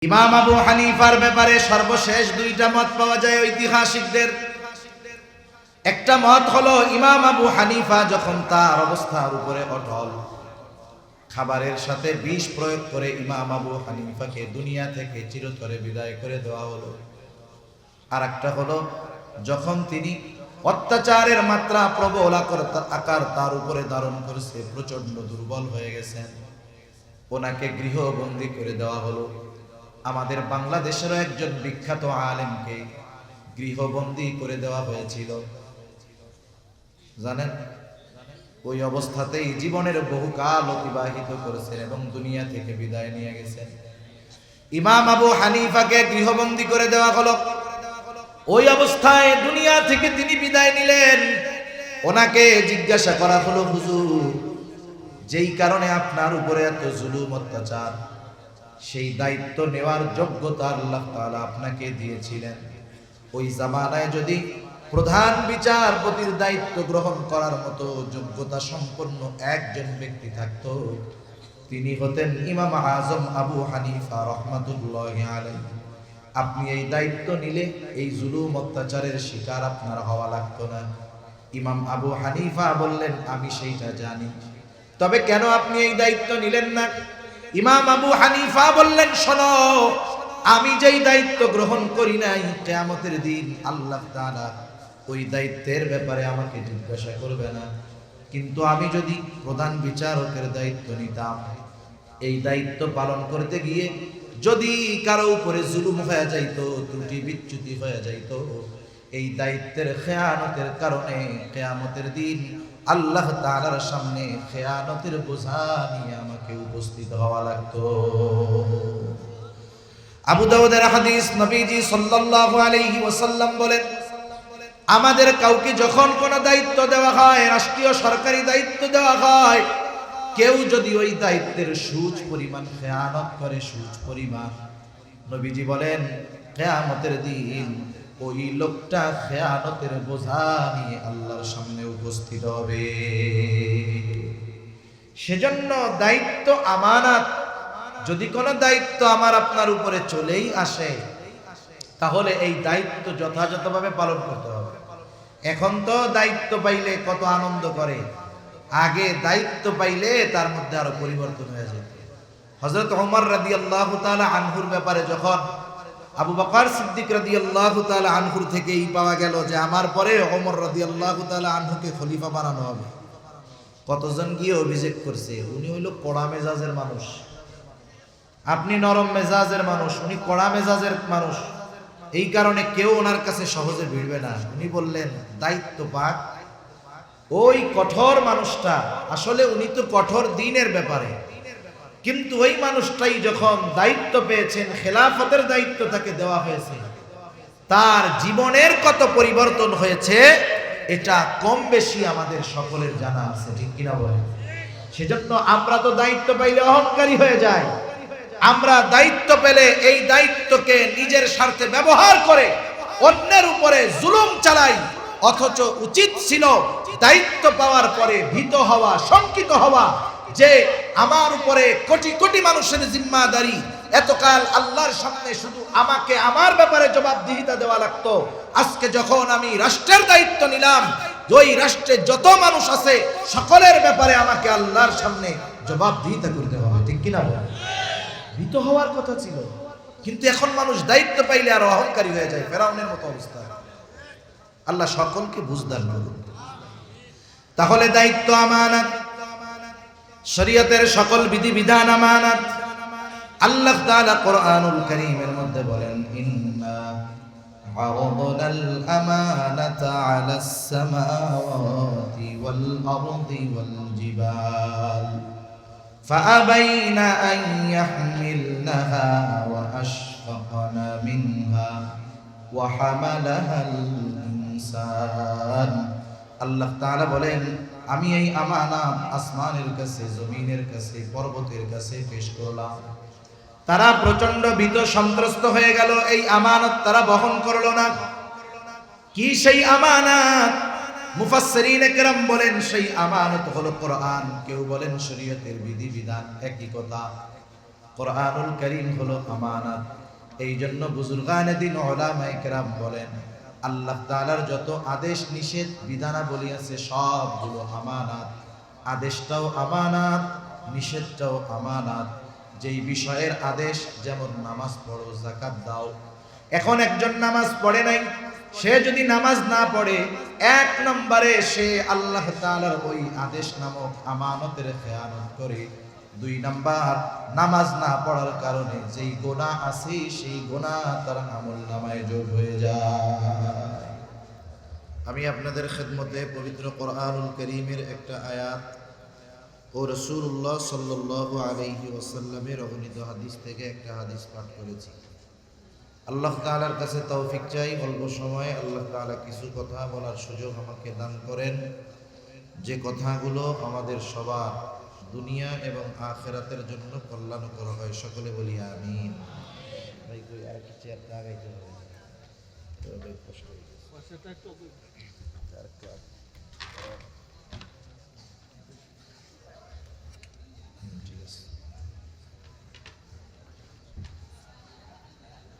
ইমাম আবু হানিফার ব্যাপারে সর্বশেষ দুইটা মত পাওয়া যায় ঐতিহাসিকদের। একটা মত হলো ইমাম আবু হানিফা যখন তার অবস্থার উপরে অটল, খাবারের সাথে বিষ প্রয়োগ করে ইমাম আবু হানিফাকে দুনিয়া থেকে চিরতরে বিদায় করে দেওয়া হলো। আর একটা হলো যখন তিনি অত্যাচারের মাত্রা প্রবল আকার তার উপরে ধারণ করেছে, প্রচন্ড দুর্বল হয়ে গেছেন, ওনাকে গৃহবন্দী করে দেওয়া হলো। আমাদের বাংলাদেশেরও একজন বিখ্যাত আলেমকে গৃহবন্দী করে দেওয়া হয়েছিল, জানেন? ওই অবস্থাতেই জীবনের বহুকাল অতিবাহিত করেছেন এবং দুনিয়া থেকে বিদায় নিয়ে গেছেন। ইমাম আবু হানিফাকে গৃহবন্দী করে দেওয়া হলো। ওই অবস্থায় দুনিয়া থেকে তিনি বিদায় নিলেন। ওনাকে জিজ্ঞাসা করা হলো, হুজুর, যেই কারণে আপনার উপরে এত জুলুম অত্যাচার, সেই দায়িত্ব নেওয়ার যোগ্যতা আল্লাহ তাআলা আপনাকে দিয়েছিলেন। ওই জামানায় যদি প্রধান বিচারপতির দায়িত্ব গ্রহণ করার মতো যোগ্যতা সম্পন্ন একজন ব্যক্তি থাকতো, তিনি হতেন ইমাম আজম আবু হানিফা রাহমাতুল্লাহি আলাইহি। আপনি এই দায়িত্ব নিলে এই জুলুম অত্যাচারের শিকার আপনার হওয়া লাগতো না। ইমাম আবু হানিফা বললেন, আমি সেইটা জানি, তবে কেন আপনি এই দায়িত্ব নিলেন না? ইমাম আবু হানিফা বললেন, শোনো, আমি যেই দায়িত্ব গ্রহণ করি নাই, কিয়ামতের দিন আল্লাহ তাআলা ওই দায়িত্বের ব্যাপারে আমাকে জিজ্ঞাসা করবে না। কিন্তু আমি যদি প্রধান বিচারকের দায়িত্ব নিতাম, এই দায়িত্ব পালন করতে গিয়ে যদি কারো উপরে জুলুম হয়ে যাইতো, ত্রুটি বিচ্যুতি হয়ে যাইতো, এই দায়িত্বের খেয়ানতের কারণে কিয়ামতের দিন আল্লাহ তাআলার সামনে খেয়ানতের বোঝা নিয়ে আমাকে উপস্থিত হওয়া লাগতো। আবু দাউদের হাদিস, নবীজি সাল্লাল্লাহু আলাইহি ওয়াসাল্লাম বলেন, আমাদের কাউকে যখন কোনো দায়িত্ব দেওয়া হয়, রাষ্ট্রীয় সরকারি দায়িত্ব দেওয়া হয়, কেউ যদি ওই দায়িত্বের সুচ পরিমাণ খেয়ানত করে, সুচ পরিমাণ, নবীজি বলেন কিয়ামতের দিন ওই লোকটা খেয়ানতের বোঝা নিয়ে আল্লাহর সামনে উপস্থিত হবে। সেজন্য দায়িত্ব আমানত। যদি কোনো দায়িত্ব আমার আপনার উপরে চলেই আসে, তাহলে এই দায়িত্ব যথাযথভাবে পালন করতে হবে। এখন তো দায়িত্ব পাইলে কত আনন্দ করে, আগে দায়িত্ব পাইলে তার মধ্যে আরো পরিবর্তন হয়ে যায়। হযরত ওমর রাদিয়াল্লাহু তাআলা আনহুর ব্যাপারে যখন আবু বকর সিদ্দিক রাদিয়াল্লাহু তাআলা আনহুর থেকেই পাওয়া গেল যে আমার পরে ওমর রাদিয়াল্লাহু তাআলা আনহুকে খলিফা বানানো হবে, কতজন গিয়ে অভিযোগ করছে, উনি হইল কড়া মেজাজের মানুষ, আপনি নরম মেজাজের মানুষ, উনি কড়া মেজাজের মানুষ, এই কারণে কেউ ওনার কাছে সহজে ভিড়বে না। উনি বললেন, দায়িত্ব পাক ওই কঠোর মানুষটা, আসলে উনি তো কঠোর দ্বীনের ব্যাপারে, কিন্তু ওই মানুষটাই যখন দায়িত্ব পেয়েছেন, খেলাফতের দায়িত্ব তাকে দেওয়া হয়েছে, তার জীবনের কত পরিবর্তন হয়েছে এটা কম বেশি আমাদের সকলের জানা আছে, ঠিক কিনা বলেন? সেজন্য আমরা তো দায়িত্ব পাইলে অহংকারী হয়ে যাই। আমরা দায়িত্ব পেলে এই দায়িত্বকে নিজের স্বার্থে ব্যবহার করে অন্যের উপরে জুলুম চালাই, অথচ উচিত ছিল দায়িত্ব পাওয়ার পরে ভীত হওয়া, শঙ্কিত হওয়া, যে আমার উপরে কোটি কোটি মানুষের জিম্মাদারি, এতকাল আল্লাহর সামনে শুধু আমাকে আমার ব্যাপারে জবাবদিহিতা দেওয়া লাগতো, আজকে যখন আমি রাষ্ট্রের দায়িত্ব নিলাম, ওই রাষ্ট্রে যত মানুষ আছে সকলের ব্যাপারে আমাকে আল্লাহর সামনে জবাবদিহিতা করতে হবে, ঠিক কিনা বলেন? ভীত হওয়ার কথা ছিল, কিন্তু এখন মানুষ দায়িত্ব পাইলে আর অহংকারী হয়ে যায়, ফেরাউনের মতো অবস্থা। আল্লাহ সকলকে বুঝদার করুন। তাহলে দায়িত্ব আমানত, শরীয়তের সকল বিধিবিধান আমানত। আল্লাহ তাআলা কোরআনুল কারীমের মধ্যে বলেন, ইন্না আরাদনাল আমানাতা আলাস সামাওয়াতি ওয়াল আরদি ওয়াল জিবাল ফাআবাইনা আন ইয়াহমিলনাহা ওয়া আশফাকনা মিনহা ওয়া হামালাহাল ইনসান। আল্লাহ তাআলা বলেন, আমি এই আমানত আসমানের কাছে, জমিনের কাছে, পর্বতের কাছে পেশ করলাম। তারা প্রচন্ড ভীত সন্ত্রস্ত হয়ে গেল, এই আমানত তারা বহন করলো না। কি সেই আমানত? মুফাসসিরিন একরাম বলেন সেই আমানত হলো কোরআন, কেউ বলেন শরীয়তের বিধিবিধান, একই কথা। কোরআনুল কারীম হলো আমানত। এই জন্য বুজুর্গানে দিন উলামায়ে কেরাম বলেন আল্লাহ তাআলার যত আদেশ নিষেধ বিধানাবলী আছে সবগুলো আমানত। আদেশটাও আমানত, নিষেধটাও আমানত। যেই বিষয়ের আদেশ, যেমন নামাজ পড়ো, যাকাত দাও, এখন একজন নামাজ পড়ে নাই, সে যদি নামাজ না পড়ে, এক নম্বরে সে আল্লাহ তাআলার ওই আদেশ নামক আমানতের খেয়ানত করে। দুই নাম্বার, নামাজ না পড়ার কারণে যেই গুনাহ আছে সেই গুনাহ তার আমলনামায় যোগ হয়ে যায়। আমি আপনাদের খেদমতে পবিত্র কোরআনুল কারীমের একটা আয়াত ও রাসূলুল্লাহ সাল্লাল্লাহু আলাইহি ওয়াসাল্লামের অগণিত হাদিস থেকে একটা হাদিস পাঠ করেছি। আল্লাহ তাআলার কাছে তৌফিক চাই, অল্প সময়ে আল্লাহ তাআলা কিছু কথা বলার সুযোগ আমাকে দান করেন, যে কথাগুলো আমাদের সবার দুনিয়া এবং আখিরাতের জন্য কল্যাণকর হয়। সকলে বলি আমিন। ভাই কই আর কি চেয়ারটা আগাইতে হবে, তবে কষ্ট হয়ে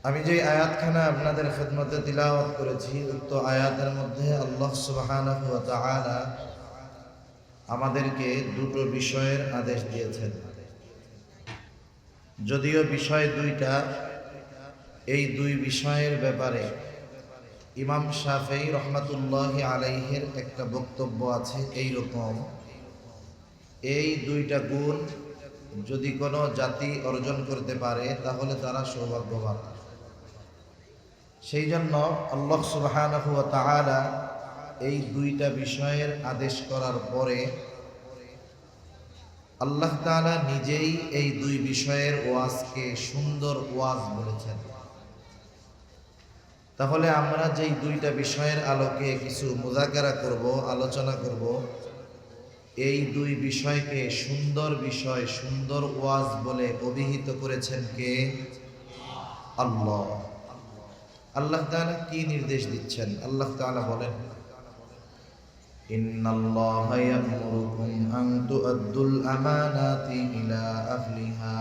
আমি যে আয়াতখানা আপনাদের খেদমতে তিলাওয়াত করেছি, উক্ত আয়াতের মধ্যে আল্লাহ সুবহানাহু ওয়া তাআলা আমাদেরকে দুটো বিষয়ের আদেশ দিয়েছেন। যদিও বিষয় দুইটা, এই দুই বিষয়ের ব্যাপারে ইমাম শাফেঈ রহমাতুল্লাহি আলাইহির একটা বক্তব্য আছে এই রকম: এই দুইটা গুণ যদি কোনো জাতি অর্জন করতে পারে তাহলে তারা সৌভাগ্যবান। সেই জন্য আল্লাহ সুবহানাহু ওয়া তাআলা এই দুইটা বিষয়ের আদেশ করার পরে আল্লাহ তাআলা নিজেই এই দুই বিষয়ের ওয়াজকে সুন্দর ওয়াজ বলেছেন। তাহলে আমরা যেই দুইটা বিষয়ের আলোকে কিছু মুযাকারা করব, আলোচনা করব, এই দুই বিষয়কে সুন্দর বিষয়, সুন্দর ওয়াজ বলে অভিহিত করেছেন কে? আল্লাহ। আল্লাহ তাআলা কি নির্দেশ দিচ্ছেন? আল্লাহ তাআলা বলেন, ইন্নাল্লাহা ইয়া'মুরুকুম আন তু'আদ্দুল আমানাতি ইলা আহলিহা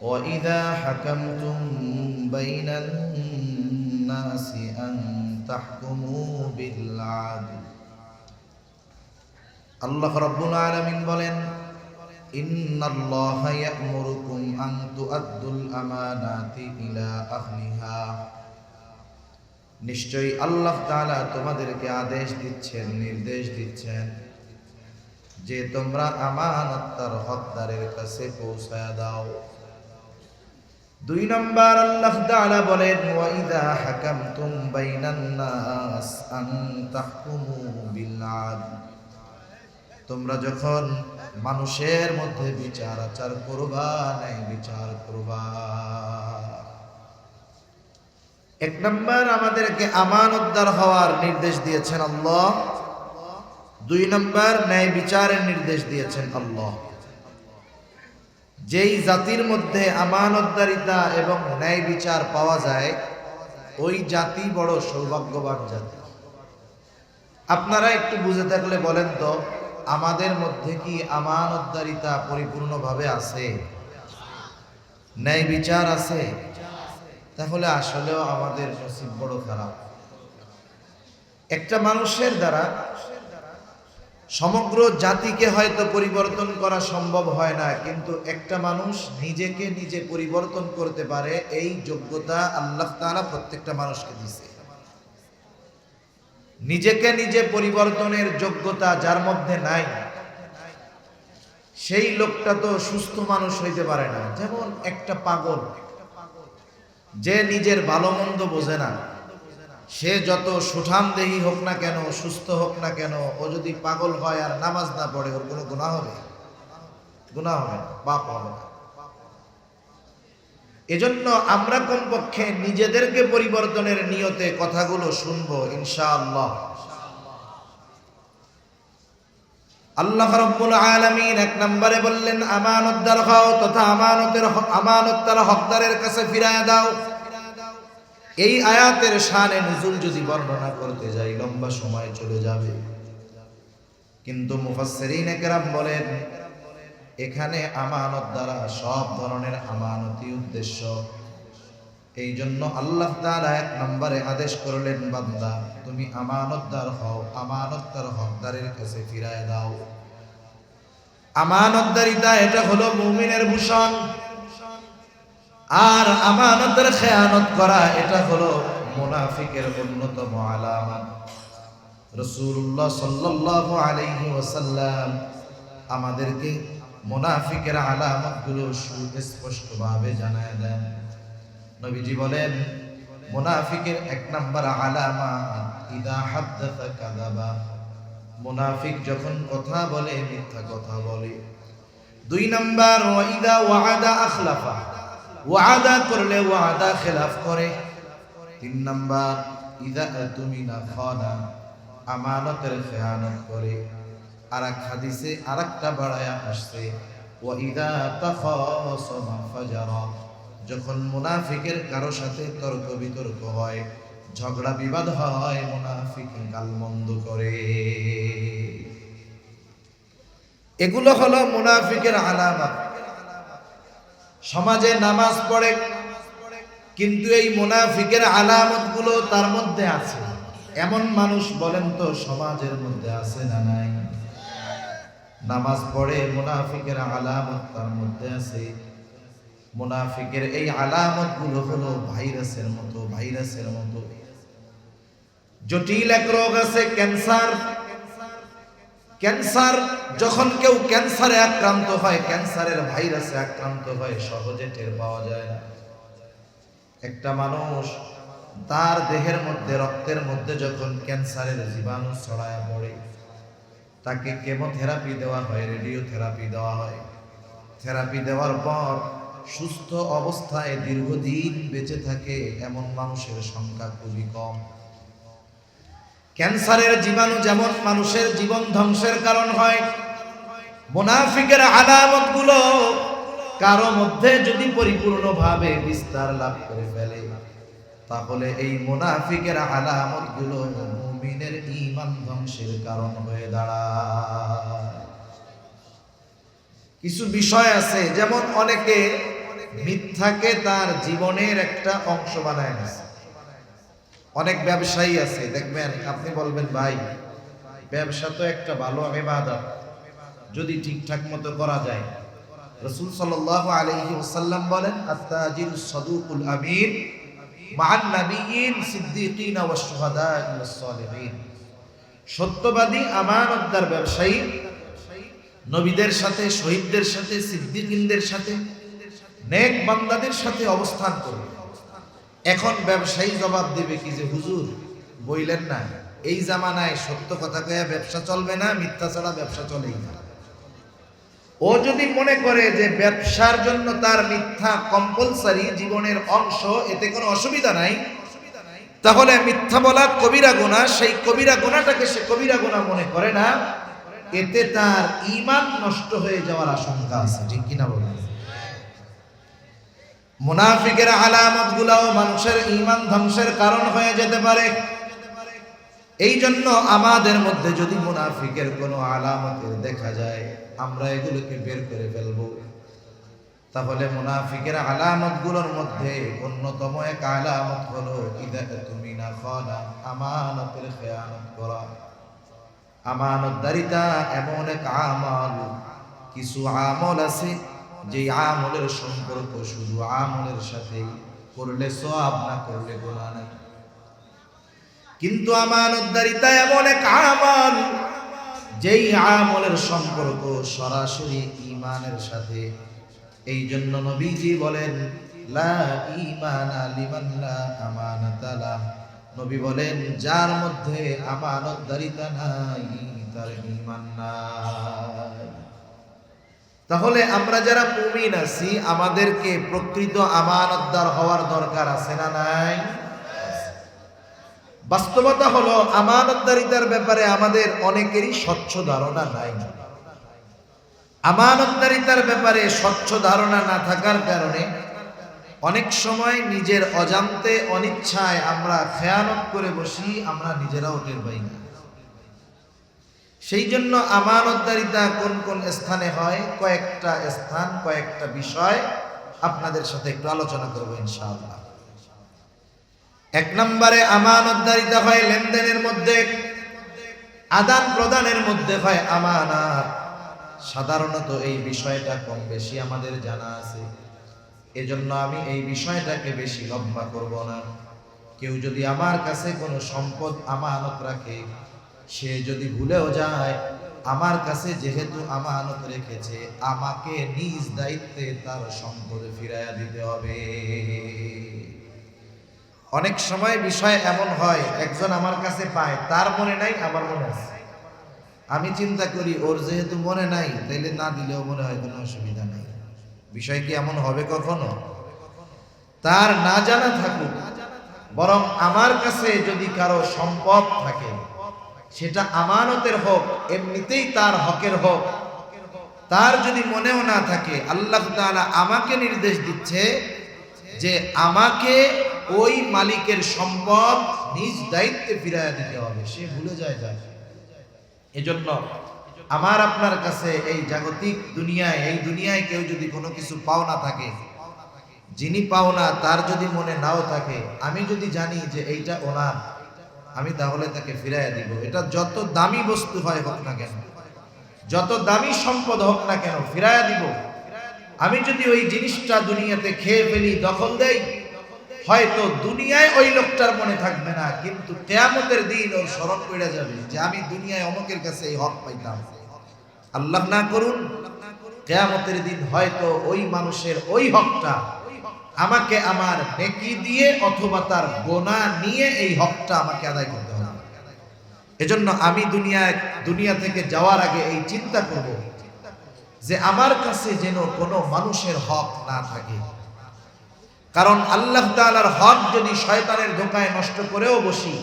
ওয়া ইযা হাকামতুম বাইনান নাসি আন তাহকুমু বিল আদল। আল্লাহ রাব্বুল আলামিন বলেন, ইন্নাল্লাহা ইয়া'মুরুকুম আন তু'আদ্দুল আমানাতি ইলা আহলিহা। নিশ্চয়ই আল্লাহ তাআলা তোমাদেরকে আদেশ দিচ্ছেন, নির্দেশ দিচ্ছেন যে তোমরা আমানত তার হকদারের কাছে পৌঁছায়া দাও। দুই নম্বর আল্লাহ তাআলা বলেন, ওয়া ইযা হাকামতুম বাইনান নাস আন তাহকুমু বিল আদল। তোমরা যখন মানুষের মধ্যে বিচার আচার করবা, ন্যায় বিচার করবা। এক নম্বর আমাদেরকে আমানতদার হওয়ার নির্দেশ দিয়েছেন আল্লাহ। দুই নম্বর ন্যায় বিচারের নির্দেশ দিয়েছেন আল্লাহ। যেই জাতির মধ্যে আমানতদারিতা এবং ন্যায় বিচার পাওয়া যায়, ওই জাতি বড় সৌভাগ্যবান জাতি। আপনারা একটু বুঝে থাকলে বলেন তো, আমাদের মধ্যে কি আমানতদারিতা পরিপূর্ণভাবে আছে? ন্যায় বিচার আছে? তাহলে আসলেও আমাদের নসিব বড় খারাপ। একটা মানুষের দ্বারা সমগ্র জাতিকে হয়তো পরিবর্তন করা সম্ভব হয় না, কিন্তু একটা মানুষ নিজেকে নিজে পরিবর্তন করতে পারে, এই যোগ্যতা আল্লাহ তাআলা প্রত্যেকটা মানুষকে দিয়েছে। নিজেকে নিজে পরিবর্তনের যোগ্যতা যার মধ্যে নাই, সেই লোকটা তো সুস্থ মানুষ হইতে পারে না। যেমন একটা পাগল, যে নিজের ভালো মন্দ বোঝে না, সে যত সুঠামদেহী হোক না কেন, সুস্থ হোক না কেন, ও যদি পাগল হয় আর নামাজ না পড়ে, ওর কোনো গুনাহ হবে? গুনাহ হবে না, পাপ হবে না। এজন্য আমরা কমপক্ষে নিজেদেরকে পরিবর্তনের নিয়তে কথাগুলো শুনবো ইনশাআল্লাহ। আল্লাহ রাব্বুল আলামিন এক নম্বরে বললেন, আমানতদার হও তথা আমানত তার হকদারের কাছে ফিরায়া দাও। এই আয়াতের শানে নুজুল যদি বর্ণনা করতে যাই লম্বা সময় চলে যাবে, কিন্তু মুফাসসিরিনে কেরাম বলেন, এখানে আমানত দ্বারা সব ধরনের আমানতি উদ্দেশ্য। এই জন্য আল্লাহ তাআলা 1 নম্বরে আদেশ করলেন, বান্দা তুমি আমানতদার হও, আমানতদার হকদারের কাছে ফিরায় দাও। আমানতদারিতা এটা হলো মুমিনের ভূষণ, আর আমানতের খেয়ানত করা এটা হলো মুনাফিকের অন্যতম আলামত। রাসূলুল্লাহ সাল্লাল্লাহু আলাইহি ওয়াসাল্লাম আমাদেরকে মুনাফিকের আলামতগুলো সুস্পষ্টভাবে জানায় দেন। নবীজি বলেন, মুনাফিকের 1 নম্বর আলামত ইদা হাদাসা কাযাবা, মুনাফিক যখন কথা বলে মিথ্যা কথা বলে। 2 নম্বর ওয়া ইদা ওয়াদা আখলাফা, ওয়াদা করলে ওয়াদা খেলাফ করে। 3 নম্বর ইদা আতুমিনা খানা, আমানতের খেয়ানত করে। আর এক হাদিসে আরেকটা বাড়ায়া আসছে, ওয়া ইদা তাখাসামা ফাজারা, যখন মুনাফিকের কারো সাথে তর্ক বিতর্ক হয়, ঝগড়া বিবাদ হয়, মুনাফিক গালমন্দ করে। এগুলো হলো মুনাফিকের আলামত। সমাজে নামাজ পড়ে, কিন্তু এই মুনাফিকের আলামতগুলো তার মধ্যে আছে। এমন মানুষ বলেন তো সমাজের মধ্যে আছে না নাই? নামাজ পড়ে, মুনাফিকের আলামত তার মধ্যে আছে। মুনাফিকের এই আলামতগুলো হলো ভাইরাসের মতো, ভাইরাসের মতো। জটিল এক রোগ আছে, ক্যান্সার। ক্যান্সার, যখন কেউ ক্যান্সারে আক্রান্ত হয়, ক্যান্সারের ভাইরাসে আক্রান্ত হয়, সহজে টের পাওয়া যায় না। একটা মানুষ তার দেহের মধ্যে, রক্তের মধ্যে যখন ক্যান্সারের জীবাণু ছড়ায় পড়ে, তাকে কেমোথেরাপি দেওয়া হয়, রেডিওথেরাপি দেওয়া হয়। থেরাপি দেওয়ার পর সুস্থ অবস্থায় দীর্ঘদিন বেঁচে থাকে এমন মানুষের সংখ্যা খুবই কম। ক্যান্সারের জীবাণু যেমন মানুষের জীবন ধ্বংসের কারণ হয়, মুনাফিকের আলামতগুলো কারো মধ্যে যদি পরিপূর্ণভাবে বিস্তার লাভ করে ফেলে, তাহলে এই মুনাফিকের আলামতগুলো মুমিনের ঈমান ধ্বংসের কারণ হয়ে দাঁড়ায়। কিছু বিষয় আছে, যেমন অনেকে মিথ্যাকে তার জীবনের একটা অংশ বানায় নিছে। অনেক ব্যবসায়ী আছে, দেখবেন আপনি বলবেন ভাই ব্যবসা তো একটা ভালো ইবাদত, যদি ঠিকঠাক মতো করা যায়। রাসূল সাল্লাল্লাহু আলাইহি ওয়াসাল্লাম বলেন, আত-তাজিরুস সাদুকুল আমিন মা'আন নাবিয়্যিন সিদ্দীকিন ওয়াশ শুহাদা'i ওয়াস সালিহিন। সত্যবাদী আমানতদার ব্যবসায়ী নবীদের সাথে, শহীদদের সাথে, সিদ্দীকিনদের সাথে, নেক বান্দাদের সাথে অবস্থান করবে। এখন ব্যবসায়ী জবাব দেবে কি যে হুজুর বইলেন না, এই জামানায় সত্য কথা কয়ে ব্যবসা চলবে না, মিথ্যা ছাড়া ব্যবসা চলেই না। ও যদি মনে করে যে ব্যবসার জন্য তার মিথ্যা কম্পালসারি, জীবনের অংশ, এতে কোনো অসুবিধা নাই, তাহলে মিথ্যা বলা কবিরা গুনাহ, সেই কবিরা গুনাহটাকে সে কবিরা গুনাহ মনে করে না, এতে তার ঈমান নষ্ট হয়ে যাওয়ার আশঙ্কা আছে। ঠিক কিনা বলেন? মুনাফিকের আলামতগুলোও মানুষের ঈমান ধ্বংসের কারণ হয়ে যেতে পারে। এই জন্য আমাদের মধ্যে যদি মুনাফিকের কোনো আলামতের দেখা যায়, আমরা এগুলোকে বের করে ফেলব। তাহলে মুনাফিকের আলামতগুলোর মধ্যে অন্যতম এক আলামত হলো ইদা তুমিনা খানা, আমানতের খেয়ানত করা। আমানতদারিতা এমন এক আমল, কিছু আমল আছে যে আমলের সম্পর্ক শুধু আমলের সাথে, করলে সওয়াব, না করলে গুনাহ নাই। কিন্তু আমানতদারিতা এমন এক আমল যেই আমলের সম্পর্ক সরাসরি ঈমানের সাথে। এই জন্য নবীজি বলেন, লা ঈমানা লিমান লা আমানাতা লা। নবী বলেন, যার মধ্যে আমানতদারিতা নাই তার ঈমান নাই। তাহলে আমরা যারা মুমিন আছি, আমাদেরকে প্রকৃত আমানতদার হওয়ার দরকার আছে না নাই? বাস্তবতা হলো আমানতদারিতার ব্যাপারে আমাদের অনেকেরই স্বচ্ছ ধারণা নাই। আমানতদারিতার ব্যাপারে স্বচ্ছ ধারণা না থাকার কারণে অনেক সময় নিজের অজান্তে, অনিচ্ছায় আমরা খেয়ানত করে বসি, আমরা নিজেরাও টের পাই না। সেই জন্য আমানতদারিতা কোন কোন স্থানে হয়, কয়েকটা স্থান, কয়েকটা বিষয় আপনাদের সাথে একটু আলোচনা করব ইনশাআল্লাহ। এক নম্বরে আমানতদারিতা হয় লেনদেনের মধ্যে, আদান প্রদানের মধ্যে হয় আমানত। সাধারণত এই বিষয়টা কম বেশি আমাদের জানা আছে, এজন্য আমি এই বিষয়টাকে বেশি লম্বা করব না। কেউ যদি আমার কাছে কোনো সম্পদ আমানত রাখে, সে যদি ভুলেও যায়, আমার কাছে যেহেতু আমানত রেখেছে, আমাকে নিজ দায়িত্বে তার সম্পদ ফিরাইয়া দিতে হবে। অনেক সময় বিষয় এমন হয়, একজন আমার কাছে পায়, তার মনে নাই, আমার মনে আছে। আমি চিন্তা করি ওর যেহেতু মনে নাই, তাইলে না দিলেও মনে হয় কোনো অসুবিধা নাই। বিষয় কি এমন হবে কখনো? তার না জানা থাকুক, বরং আমার কাছে যদি কারো সম্পদ থাকে, সেটা আমানতের হোক, এমনিতেই তার হকের হোক, তার যদি মনেও না থাকে, আল্লাহ তাআলা আমাকে নির্দেশ দিচ্ছে যে আমাকে ওই মালিকের সম্পদ নিজ দায়িত্বে ফিরাইয়া দিতে হবে। সে ভুলে যায়। এজন্য আমার আপনার কাছে এই জাগতিক দুনিয়ায়, এই দুনিয়ায় কেউ যদি কোনো কিছু পাওনা থাকে, যিনি পাওনা তার যদি মনে নাও থাকে, আমি যদি জানি যে এইটা ওনার, আমি তাহলে তাকে ফিরাইয়া দিব। এটা যত দামি বস্তু হয় হোক না কেন, যত দামি সম্পদ হোক না কেন, ফিরাইয়া দিব। আমি যদি ওই জিনিসটা দুনিয়াতে খেয়ে ফেলি, দখল দেই, হয়তো দুনিয়ায় ওই লোকটার মনে থাকবে না, কিন্তু কিয়ামতের দিন ওর স্মরণ পড়ে যাবে যে আমি দুনিয়ায় অমুকের কাছে এই হক পাইতাম। আল্লাহ না করুন, কিয়ামতের দিন হয়তো ওই মানুষের ওই হকটা আমাকে আমার নেকি দিয়ে অথবা তার গোনা নিয়ে এই হকটা আমাকে আদায় করতে হবে। এজন্য আমি দুনিয়া থেকে যাওয়ার আগে এই চিন্তা করব যে আমার কাছে যেন কোনো মানুষের হক না থাকে। কারণ আল্লাহ তাআলার হক যদি শয়তানের ধোঁকায় নষ্ট করেও বসি,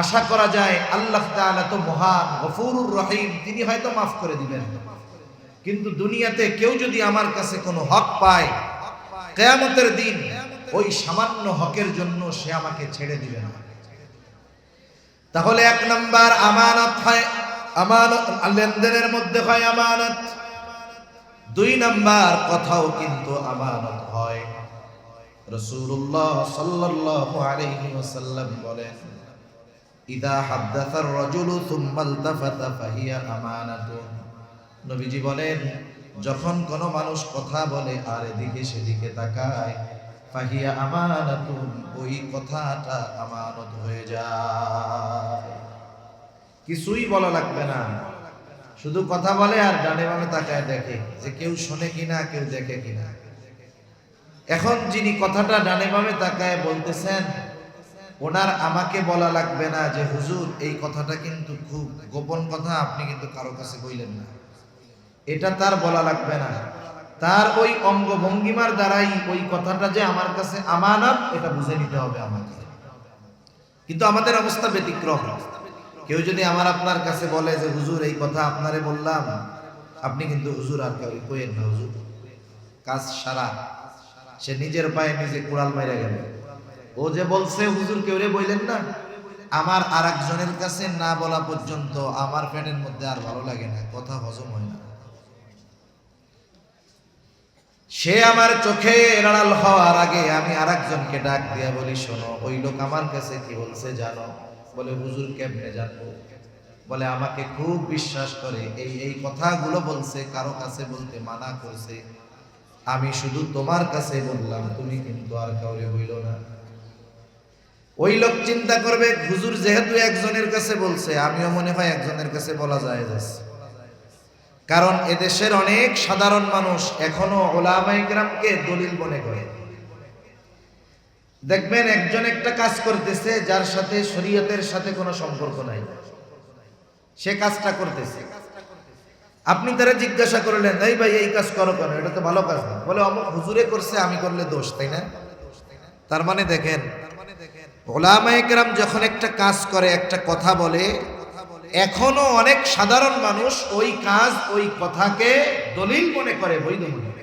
আশা করা যায় আল্লাহ তাআলা তো মহান গফুরুর রহিম, তিনি হয়তো মাফ করে দিবেন। কিন্তু দুনিয়াতে কেউ যদি আমার কাছে কোনো হক পায়, কিয়ামতের দিন ওই সামান্য হকের জন্য সে আমাকে ছেড়ে দিবে না। তাহলে এক নাম্বার আমানত হয়, আমানত লেনদেনের মধ্যে হয় আমানত। দুই নাম্বার কথাও কিন্তু আমানত হয়। রাসূলুল্লাহ সাল্লাল্লাহু আলাইহি ওয়াসাল্লাম বলেন, ইদা হাদাসার রাজুলু সুম্মা ইলতাফাতা ফাহিয়া আমানাতুন। নবীজি বলেন, যখন কোনো মানুষ কথা বলে আর এদিকে সেদিকে তাকায়, ফাহিয়া আমানাতুন, ওই কথাটা আমানত হয়ে যায়। কিছুই বলা লাগবে না, শুধু কথা বলে আর ডানে বামে তাকায় দেখে যে কেউ শোনে কিনা, কেউ দেখে কিনা। এখন যিনি কথাটা ডানে বামে তাকায় বলতেছেন, ওনার আমাকে বলা লাগবে না যে হুজুর এই কথাটা কিন্তু খুব গোপন কথা, আপনি কিন্তু কারো কাছে বললেন না, এটা তার বলা লাগবে না। তার ওই অঙ্গভঙ্গিমার দ্বারাই ওই কথাটা যে আমার কাছে আমানত, এটা বুঝে নিতে হবে আমাকে। কিন্তু আমাদের অবস্থা ব্যতিক্রম। কেউ যদি আমার আপনার কাছে বলে যে হুজুর এই কথা আপনারে বললাম, আপনি কিন্তু হুজুর আর কেউ কইেন না, হুজুর কাজ সারা, সে নিজের পায়ে নিজে কুড়াল মেরে গেল। ও যে বলছে হুজুর কেউ রে বললেন না, আমার আর একজনের কাছে না বলা পর্যন্ত আমার পেটের মধ্যে আর ভালো লাগে না, কথা হজম হয় না। সে আমার চোখে আড়াল হওয়ার আগে আমি আর একজনকে ডাক দিয়া বলি, শোনো ওই লোক আমার কাছে কি বলছে জানো? বলে হুজুর কেমনে জানবো? বলে আমাকে খুব বিশ্বাস করে, এই কথাগুলো বলছে, কারো কাছে বলতে মানা করছে, আমি শুধু তোমার কাছে বললাম, তুমি কিন্তু আর কাউরে বইলো না। ওই লোক চিন্তা করবে হুজুর যেহেতু একজনের কাছে বলছে, আমিও মনে হয় একজনের কাছে বলা যায় যাচ্ছে। কারণ এদেশের অনেক সাধারণ মানুষ এখনো উলামায়ে কেরামকে দলিল মনে করে। দেখবেন একজন একটা কাজ করতেছে যার সাথে শরীয়তের সাথে কোনো সম্পর্ক নাই, সে কাজটা করতেছে, আপনি তারা জিজ্ঞাসা করলেন, এই ভাই এই কাজ করো কেন, এটা তো ভালো কাজ না। বলে অমুক হুজুরে করছে, আমি করলে দোষ, তাই না? তার মানে দেখেন, উলামায়ে কেরাম যখন একটা কাজ করে, একটা কথা বলে, এখনো অনেক সাধারণ মানুষ ওই কাজ, ওই কথাকে দলিল মনে করে, বৈধ মনে করে।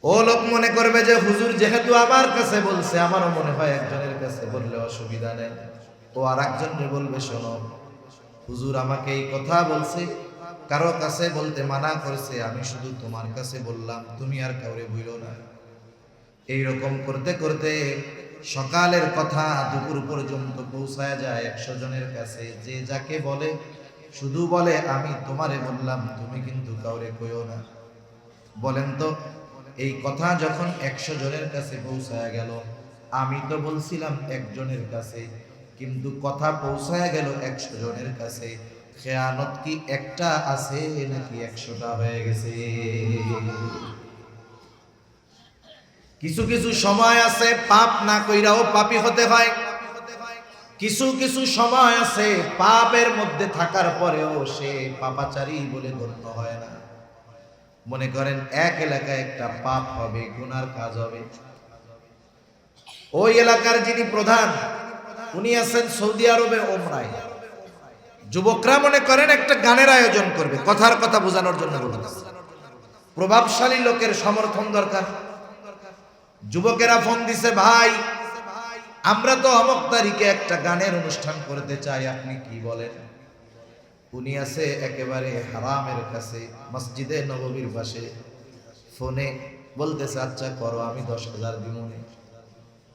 ও লোক মনে করবে যে হুজুর যেহেতু আমার কাছে বলছে, আমারও মনে হয় একজনের কাছে বললে অসুবিধা নেই। ও আর একজনকে বলবে, শোনো হুজুর আমাকে এই কথা বলছে, কারো কাছে বলতে মানা করেছে, আমি শুধু তোমার কাছে বললাম, তুমি আর কাউরে বইলো না। এইরকম করতে করতে সকালের কথা দুপুর পর্যন্ত পৌঁছায় যায় 100 জনের কাছে। যে যাকে বলে শুধু বলে আমি তোমারে বললাম, তুমি কিন্তু কাউরে কইও না। বলেন তো, এই কথা যখন 100 জনের কাছে পৌঁছায় গেল, আমি তো বলছিলাম একজনের কাছে, কিন্তু কথা পৌঁছায় গেল 100 জনের কাছে, খেয়ানত কি একটা আছে নাকি 100টা হয়ে গেছে? কিছু কিছু সময় আছে পাপ না কইরাও পাপী হতে হয়, কিছু কিছু সময় আছে পাপের মধ্যে থাকার পরেও সে পাপাচারী বলে গণ্য হয় না। মনে করেন এক এলাকায় একটা পাপ হবে, গুনার কাজ হবে, ওই এলাকার যিনি প্রধান উনি আছেন সৌদি আরবে ওমরায়। যুবকরা মনে করেন একটা গানের আয়োজন করবে, কথার কথা বোঝানোর জন্য বলতেছে, প্রভাবশালী লোকের সমর্থন দরকার। যুবকেরা ফোন দিছে, ভাই আমরা তো অমুক তারিখে একটা গানের অনুষ্ঠান করতে চাই, আপনি কি বলেন? উনি আছে একেবারে হারামের কাছে, মসজিদে নববীর পাশে। ফোনে বলতেছে আচ্ছা করো, আমি 10,000 দিব।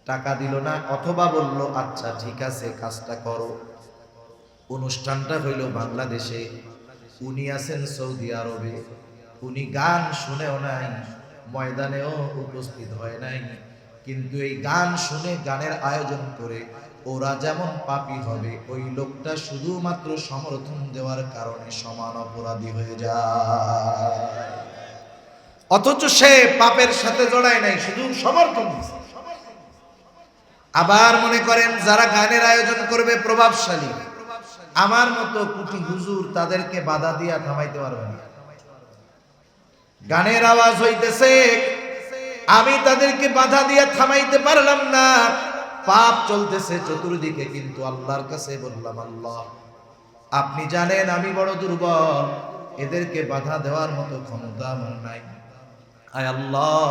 টাকা দিল না, অথবা বলল আচ্ছা ঠিক আছে কাজটা করো। অনুষ্ঠানটা হইল বাংলাদেশে, উনি আছেন সৌদি আরবে। উনি গান শুনেও নাই, ময়দানেও উপস্থিত হয় নাই, কিন্তু এই গান শুনে গানের আয়োজন করে ওরা যেমন পাপী হবে, ওই লোকটা শুধুমাত্র সমর্থন দেওয়ার কারণে সমান অপরাধী হয়ে যায়। অথচ সে পাপের সাথে জড়ায় নাই, শুধু সমর্থন দিচ্ছে। আবার মনে করেন যারা গানের আয়োজন করবে প্রভাবশালী, আমার মতো কুটি হুজুর তাদেরকে বাধা দিয়া থামাইতে পারবে না। গানের আওয়াজ হইতেছে, আমি তাদেরকে বাধা দিয়ে থামাইতে পারলাম না, পাপ চলতেছে চতুর্দিকে, কিন্তু আল্লাহর কাছে বললাম আল্লাহ আপনি জানেন আমি বড় দুর্বল, এদেরকে বাধা দেওয়ার মতো ক্ষমতা আমার নাই। আয় আল্লাহ,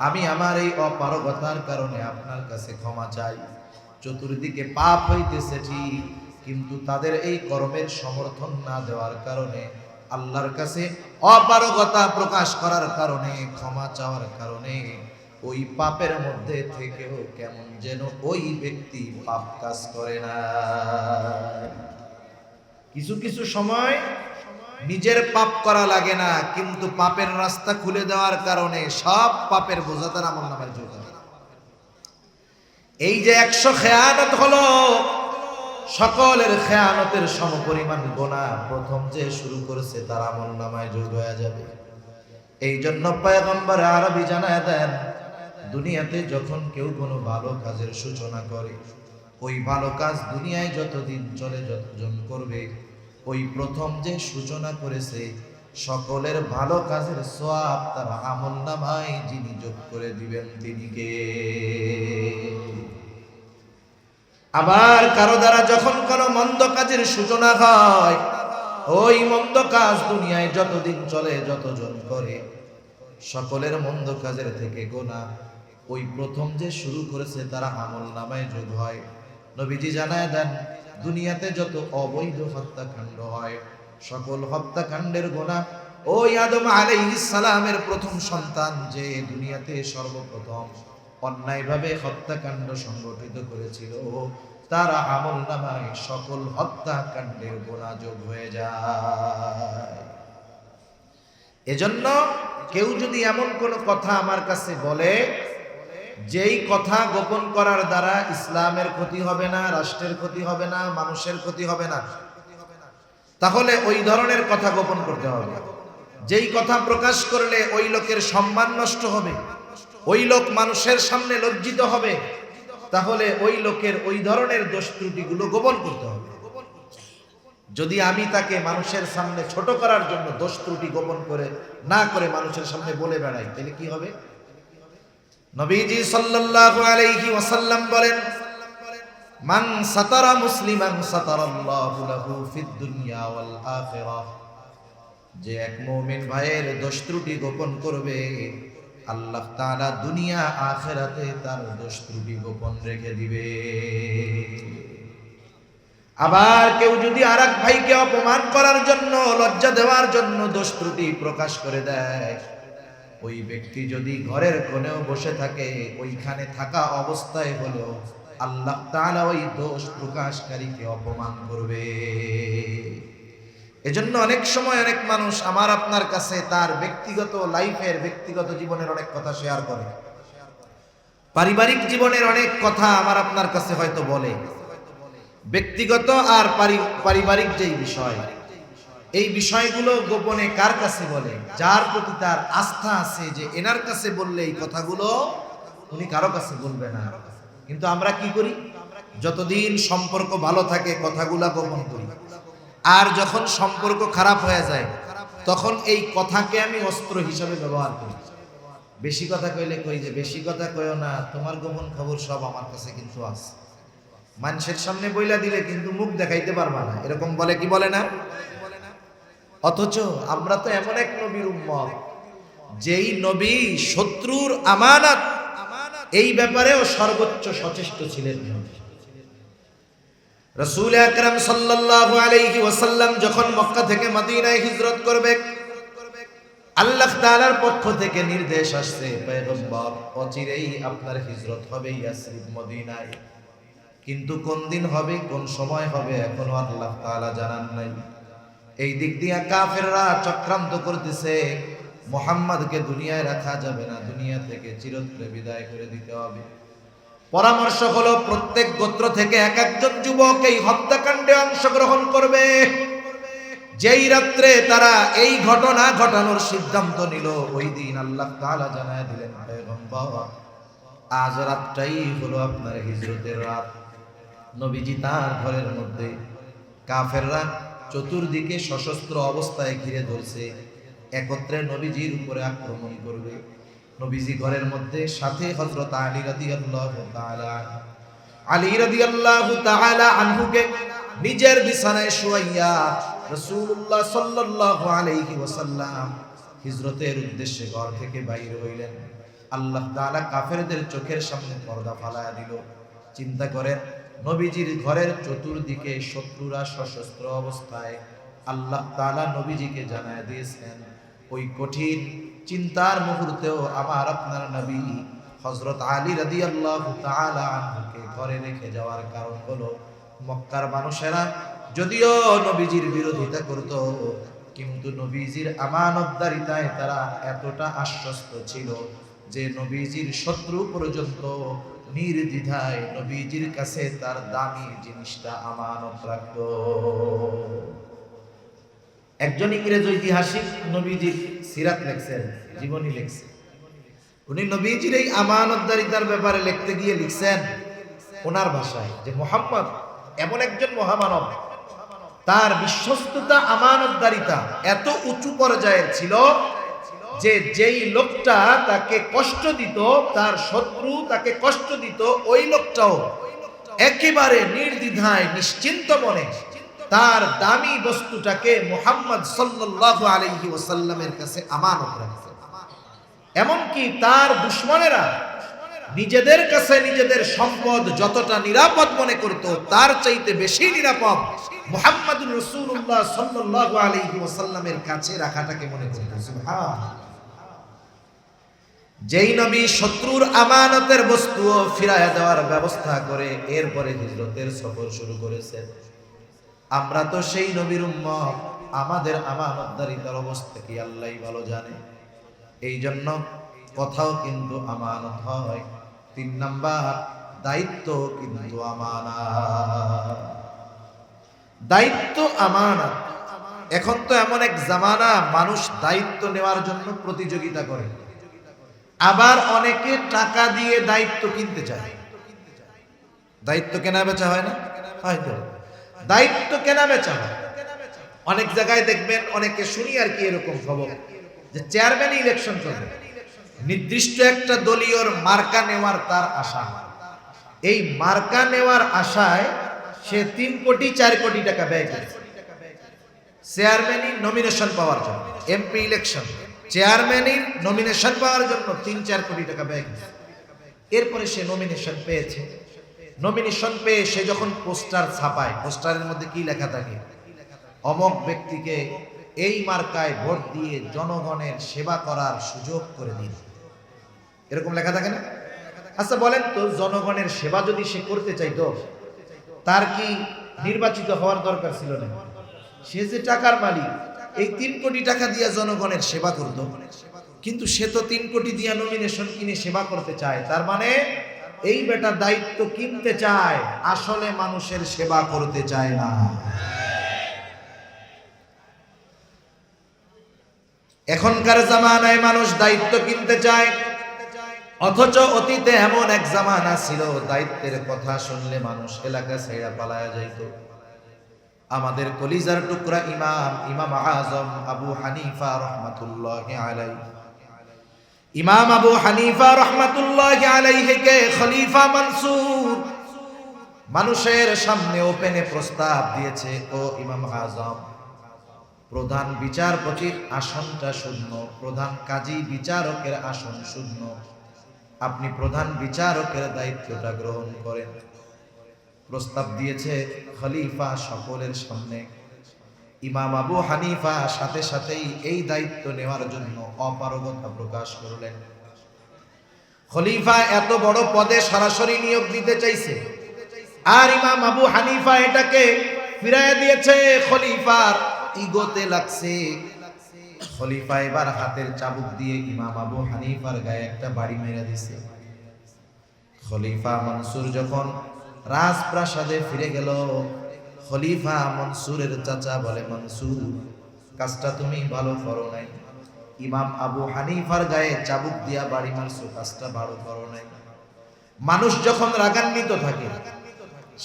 আমি আমার এই অপারগতার কারণে আপনার কাছে ক্ষমা চাই। চতুর্দিকে পাপ হইতেছে ঠিক, কিন্তু তাদের এই কর্মের সমর্থন না দেওয়ার কারণে, আল্লাহর কাছে অপারগতা প্রকাশ করার কারণে, ক্ষমা চাওয়ার কারণে ওই পাপের মধ্যে থেকেও কেমন যেন ওই ব্যক্তি পাপ কাজ করে না। কিছু কিছু সময় নিজের পাপ করা লাগে না, কিন্তু পাপের রাস্তা খুলে দেওয়ার কারণে সব পাপের বোঝা তার আমলনামায় যোগ হয়। এই যে 100 খেয়ানত হলো, সকলের খেয়ানতের সমপরিমাণ গুনাহ প্রথম যে শুরু করেছে তার আমলনামায় যোগ হয়ে যাবে। এই জন্য পয়গম্বর আরবি জানায় দেন, দুনিয়াতে যখন কেউ কোনো ভালো কাজের সূচনা করে, ওই ভালো কাজ দুনিয়ায় যতদিন চলে, যতজন করবে, ওই প্রথম যে সূচনা করেছে সকলের ভালো কাজের সওয়াব তার আমলনামায় যিনি যোগ করে দিবেন তিনি কে? আবার কারো দ্বারা যখন কোনো মন্দ কাজের সূচনা হয়, ওই মন্দ কাজ দুনিয়ায় যতদিন চলে, যতজন করে, সকলের মন্দ কাজের থেকে গোনা ওই প্রথম যে শুরু করেছে তারা আমলনামায় যোগ হয়। নবীজি জানায় দেন, দুনিয়াতে যত অবৈধ হত্যাকাণ্ড হয়, সকল হত্যাকাণ্ডের গোনা ওই আদম আলাইহিস সালামের প্রথম সন্তান যে দুনিয়াতে সর্বপ্রথম অন্যায়ভাবে হত্যাকাণ্ড সংগঠিত করেছিল, তার আমলনামায় সকল হত্যাকাণ্ডের গোনা যোগ হয়ে যায়। এজন্য কেউ যদি এমন কোন কথা আমার কাছে বলে, যেই কথা গোপন করার দ্বারা ইসলামের ক্ষতি হবে না, রাষ্ট্রের ক্ষতি হবে না, মানুষের ক্ষতি হবে না, তাহলে ওই ধরনের কথা গোপন করতে হবে। যেই কথা প্রকাশ করলে ওই লোকের সম্মান নষ্ট হবে, ওই লোক মানুষের সামনে লজ্জিত হবে, তাহলে ওই লোকের ওই ধরনের দোষ ত্রুটিগুলো গোপন করতে হবে। যদি আমি তাকে মানুষের সামনে ছোট করার জন্য দোষ ত্রুটি গোপন করে না করে মানুষের সামনে বলে বেড়াই, তাহলে কি হবে? নবীজি সাল্লাল্লাহু আলাইহি ওয়াসাল্লাম বলেন, মান সাতারা মুসলিমান সাতারাল্লাহু লাহু ফিদ দুনিয়া ওয়াল আখিরাহ, যে এক মুমিন ভাইয়ের দোষ ত্রুটি গোপন করবে, আল্লাহ তাআলা দুনিয়া আখিরাতে তার দোষ ত্রুটি গোপন রেখে দিবে। আবার কেউ যদি আরেক ভাইকে অপমান করার জন্য, লজ্জা দেওয়ার জন্য দোষ ত্রুটি প্রকাশ করে দেয়, ওই ব্যক্তি যদি ঘরের কোণেও বসে থাকে, ওইখানে থাকা অবস্থায় হলেও আল্লাহ তাআলা ওই দোষ প্রকাশকারীকে অপমান করবে। এজন্য অনেক সময় অনেক মানুষ আমার আপনার কাছে তার ব্যক্তিগত লাইফের, ব্যক্তিগত জীবনের অনেক কথা শেয়ার করে, পারিবারিক জীবনের অনেক কথা আমার আপনার কাছে হয়তো বলে। ব্যক্তিগত আর পারিবারিক যেই বিষয়, এই বিষয়গুলো গোপনে কার কাছে বলে? যার প্রতি তার আস্থা আছে যে এনার কাছে বললে এই কথাগুলো উনি কারো কাছে বলবে না। কিন্তু আমরা কি করি? যতদিন সম্পর্ক ভালো থাকে কথাগুলা গোপন করি, আর যখন সম্পর্ক খারাপ হয়ে যায় তখন এই কথাকে আমি অস্ত্র হিসাবে ব্যবহার করি। বেশি কথা কইলে কই যে বেশি কথা কইও না, তোমার গোপন খবর সব আমার কাছে কিন্তু আছে। মানুষের সামনে বইলা দিলে কিন্তু মুখ দেখাইতে পারবা না, এরকম বলে কি বলে না? অথচ আমরা তো এমন এক নবীর উম্মত, যেই নবী শত্রুর আমানত এই ব্যাপারেও সর্বোচ্চ সচেষ্ট ছিলেন। রাসূল আকরাম সাল্লাল্লাহু আলাইহি ওয়াসাল্লাম যখন মক্কা থেকে মদিনায় হিজরত করবে, আল্লাহ তাআলার পক্ষ থেকে নির্দেশ আসছে, পয়গম্বর অচিরেই আপনার হিজরত হবে ইয়াসরিব মদিনায়। কিন্তু কোন দিন হবে, কোন সময় হবে এখনো আল্লাহ তাআলা জানান নাই। এই দিক দিয়ে কাফেররা চক্রান্ত করতেছে, মুহাম্মদকে দুনিয়ায় রাখা যাবে না, দুনিয়া থেকে চিরতরে বিদায় করে দিতে হবে। পরামর্শ হলো প্রত্যেক গোত্র থেকে এক একজন যুবক এই হত্যাকাণ্ডে অংশগ্রহণ করবে। যেই রাত্রে তারা এই ঘটনা ঘটানোর সিদ্ধান্ত নিল, ওই দিন আল্লাহ তাআলা জানায় দিলেন, পয়গম্বর আজ রাতটাই হলো আপনার হিজরতের রাত। নবীজি তার ঘরের মধ্যে, কাফেররা চতুর্দিকে সশস্ত্র অবস্থায় ঘিরে ধরছে, একত্রে নবীজির উপরে আক্রমণ করবে। নবীজি ঘরের মধ্যে, সাথে হযরত আলী রাদিয়াল্লাহু তাআলা আনহুকে নিজের বিছানায় শুয়াইয়া রাসূলুল্লাহ সাল্লাল্লাহু আলাইহি ওয়াসাল্লাম হিজরতের উদ্দেশ্যে ঘর থেকে বাইর হইলেন। আল্লাহ তাআলা কাফেরদের চোখের সামনে পর্দা ফালায়া দিল। চিন্তা করেন, নবীজির ঘরের চতুর্দিকে শত্রুরা সশস্ত্র অবস্থায়, আল্লাহ তাআলা নবীজিকে জানায় দিয়েছেন। ওই কঠিন চিন্তার মুহূর্তেও আমার আপনার নবী হযরত আলী রাদিয়াল্লাহু তাআলা আনহুকে ঘরে রেখে যাওয়ার কারণ হলো, মক্কার মানুষেরা যদিও নবীজির বিরোধিতা করত, কিন্তু নবীজির আমানতদারিতায় তারা এতটা আশ্বস্ত ছিল যে নবীজির শত্রু পর্যন্ত নির্দ্বিধায় নবীজির কাছে তার দামি জিনিসটা আমানত রাখত। একজন ইংরেজ ঐতিহাসিক নবীজির সিরাত লিখছেন, জীবনী লিখছেন। উনি নবীজির এই আমানতদারিতার ব্যাপারে লিখতে গিয়ে লিখছেন ওনার ভাষায় যে মুহাম্মদ এমন একজন মহামানব, তার বিশ্বস্ততা, আমানতদারিতা এত উঁচু পর্যায়ের ছিল যে যেই লোকটা তাকে কষ্ট দিত, তার শত্রু তাকে কষ্ট দিত, ওই লোকটাও একেবারে নির্দ্বিধায় নিশ্চিন্ত মনে তার দামি বস্তুটাকে মুহাম্মদ সাল্লাল্লাহু আলাইহি ওয়াসাল্লামের কাছে আমানত রাখত। এমনকি তার দুশমনেরা নিজেদের কাছে নিজেদের সম্পদ যতটা নিরাপদ মনে করত, তার চাইতে বেশি নিরাপদ মুহাম্মদুর রাসূলুল্লাহ সাল্লাল্লাহু আলাইহি ওয়াসাল্লামের কাছে রাখাটাকে মনে করত। সুবহানাল্লাহ। যেই নবী শত্রুর আমানতের বস্তুও ফিরায়া দেওয়ার ব্যবস্থা করে এরপরে হিজরতের সফর শুরু করেছেন, আমরা তো সেই নবীর উম্মত, আমাদের আমানতদারিতার অবস্থা কি আল্লাহই ভালো জানে। এই জন্য কথাও কিন্তু আমানত হয়। 3 নাম্বার, দায়িত্ব কিন্তু আমানত। দায়িত্ব আমানত। এখন তো এমন এক জামানা, মানুষ দায়িত্ব নেওয়ার জন্য প্রতিযোগিতা করে, আবার অনেকে টাকা দিয়ে দায়িত্ব কিনতে চায়। দায়িত্ব কেনা বেচা হয় না? হয়তো দায়িত্ব কেনা বেচা হয়। অনেক জায়গায় দেখবেন, অনেকে শুনি আর কি এরকম খবর যে চেয়ারম্যান ইলেকশন চলবে, নির্দিষ্ট একটা দলীয় মার্কা নেওয়ার তার আশা। এই মার্কা নেওয়ার আশায় সে 3 কোটি 4 কোটি টাকা ব্যয় করে চেয়ারম্যানই নমিনেশন পাওয়ার জন্য। এমপি ইলেকশন, চেয়ারম্যানই নমিনেশন পাওয়ার জন্য 3-4 কোটি টাকা ব্যয় করে। এরপরে সে নমিনেশন পেয়েছে, নমিনেশন পেয়ে সে যখন পোস্টার ছাপায়, পোস্টারের মধ্যে কি লেখা থাকে? অমক ব্যক্তিকে এই মার্কায় ভোট দিয়ে জনগণের সেবা করার সুযোগ করে দিন, এরকম লেখা থাকে না? আচ্ছা বলেন তো, জনগণের সেবা যদি সে করতে চাইতো, তার কি নির্বাচিত হওয়ার দরকার ছিল না? সে যে টাকার মালিক, এই 3 কোটি টাকা দিয়ে জনগণের সেবা করত, কিন্তু সে তো 3 কোটি দিয়ে নমিনেশন কিনে সেবা করতে চায়। তার মানে এই বেটা দায়িত্ব কিনতে চায়, আসলে মানুষের সেবা করতে চায় না। এখনকার জামানায় মানুষ দায়িত্ব কিনতে চায়, অথচ অতীতে এমন এক জামানা ছিল দায়িত্বের কথা শুনলে মানুষ এলাকা ছেড়ে পালায়া যাইত। আমাদের কলিজার টুকরা ইমাম আজম আবু হানিফা রহমাতুল্লাহি আলাইহি, ইমাম আবু হানিফা রহমাতুল্লাহি আলাইহিকে খলিফা মনসুর মানুষের সামনে ওপেনে প্রস্তাব দিয়েছে, ও ইমাম আজম, প্রধান বিচারপতির আসনটা শূন্য, প্রধান কাজী বিচারকের আসন শূন্য, আপনি প্রধান বিচারকের দায়িত্বটা গ্রহণ করেন। প্রস্তাব দিয়েছে খলিফা সকলের সামনে। ইমাম আবু হানিফা সাথে সাথেই এই দায়িত্ব নেওয়ার জন্য অপারগতা প্রকাশ করলেন। খলিফা এত বড় পদে সরাসরি নিয়োগ দিতে চাইছে, আর ইমাম আবু হানিফা এটাকে ফিরাইয়া দিয়েছে। খলিফার ইগোতে লাগছে। খলিফা এবার হাতের চাবুক দিয়ে ইমাম আবু হানিফার গায়ে একটা বাড়ি মেরে দিছে। খলিফা মনসুর যখন রাজপ্রাসাদে ফিরে গেল, খলিফা মনসুরের চাচা বলে, মনসুর, কাজটা তুমি ভালো করো নাই। ইমাম আবু হানিফার গায়ে চাবুক দিয়া বাড়ি মারছো, কাজটা ভালো করো নাই। মানুষ যখন রাগান্বিত থাকে,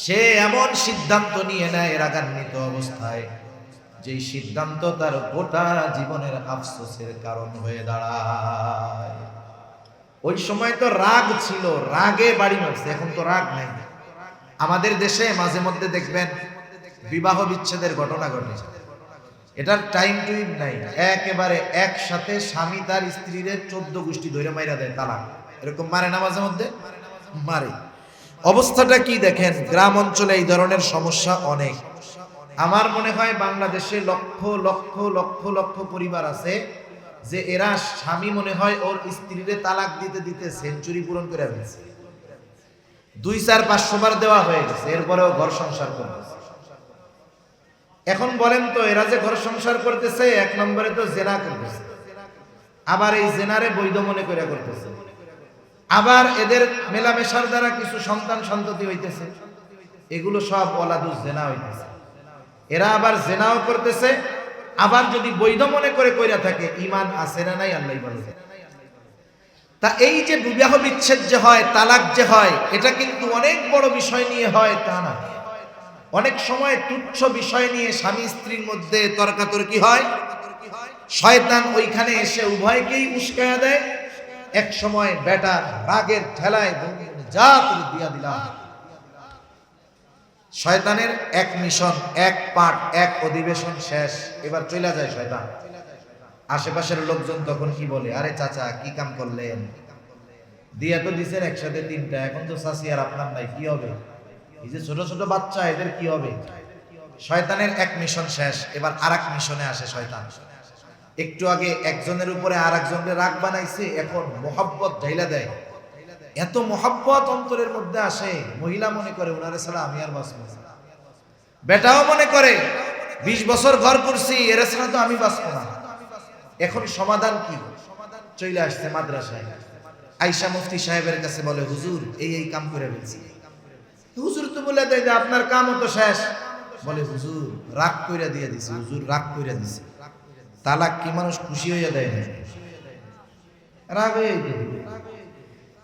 সে এমন সিদ্ধান্ত নিয়ে নেয় রাগান্বিত অবস্থায়, যেই সিদ্ধান্ত তার গোটা জীবনের আফসোসের কারণ হয়ে দাঁড়ায়। ওই সময় তো রাগ ছিল, রাগে বাড়ি মারছে, এখন তো রাগ নাই। আমাদের দেশে মাঝে মধ্যে দেখবেন বিবাহ বিচ্ছেদের ঘটনা ঘটে, এটার টাইম টুইম নাই, একেবারে একসাথে স্বামী তার স্ত্রীর 14 গোষ্ঠী ধরে মাইরা দেয়, তালাক। এরকম মারে না মাঝে মধ্যে? মারে। অবস্থাটা কি দেখেন, গ্রাম অঞ্চলে এই ধরনের সমস্যা অনেক। আমার মনে হয় বাংলাদেশে লক্ষ লক্ষ লক্ষ লক্ষ পরিবার আছে যে এরা স্বামী মনে হয় ওর স্ত্রীরে তালাক দিতে দিতে সেঞ্চুরি পূরণ করে ফেলছে, 200-500 বার দেওয়া হয়ে গেছে, এরপরেও ঘর সংসার করতেছে। এখন বলেন তো, এরা যে ঘর সংসার করতেছে, 1 নম্বরে তো জেনা করতেছে, আবার এই জেনারে বৈধ মনে করে করতেছে, আবার এদের মেলামেশার দ্বারা কিছু সন্তান সন্ততি হইতেছে, এগুলো সব ওলাদুজ জেনা হইতেছে। এরা আবার জেনাও করতেছে, আবার যদি বৈধ মনে করে কইরা থাকে, ঈমান আছে না নাই আল্লাহই ভালো জানে। তা এই যে বিবাহ বিচ্ছেদ যে হয়, তালাক যে হয়, এটা কিন্তু অনেক বড় বিষয় নিয়ে হয় তা না। অনেক সময় তুচ্ছ বিষয় নিয়ে স্বামী স্ত্রীর মধ্যে তর্কাতর্কি হয়, শয়তান ওইখানে এসে উভয়কেই উস্কায়া দেয়। এক সময় বেটা রাগের ঠেলায় যা তুই দিয়া দিলাম, শয়তানের এক মিশন, এক পাঠ, এক অধিবেশন শেষ, এবার চলে যায় শয়তান। আশেপাশের লোকজন তখন কি বলে, আরে চাচা কি কাম করলেন, দিয়া তো দিছেন একসাথে 3টা, এখন তো চাচি আর আপনার নাই, কি হবে? এই যে ছোট ছোট বাচ্চা, এদের কি হবে? শয়তানের এক মিশন শেষ, এবার আরেক মিশনে আসে শয়তান। একটু আগে একজনের উপরে আর একজনের রাগ বানাইছে, এখন মোহাব্বত ঢাইলা দেয়। এত মোহাব্বত অন্তরের মধ্যে আসে, মহিলা মনে করে ওনারে ছাড়া আমি আর বাঁচব না, বেটাও মনে করে 20 বছর ঘর করছি, এরা ছাড়া তো আমি বাঁচব না। এখন সমাধান কি? চলে আসছে মাদ্রাসায়, আয়েশা মুফতি সাহেবের কাছে বলে, হুজুর এই কাম করে ফেলছি। হুজুর তো বলে দেয় যে আপনার কামও তো শেষ। বলে, হুজুর রাগ কইরা দিয়ে দিছি, হুজুর রাগ কইরা দিছি। তালাক কি মানুষ খুশি হইয়া দেয় না? রাগ হয়ে দিবে।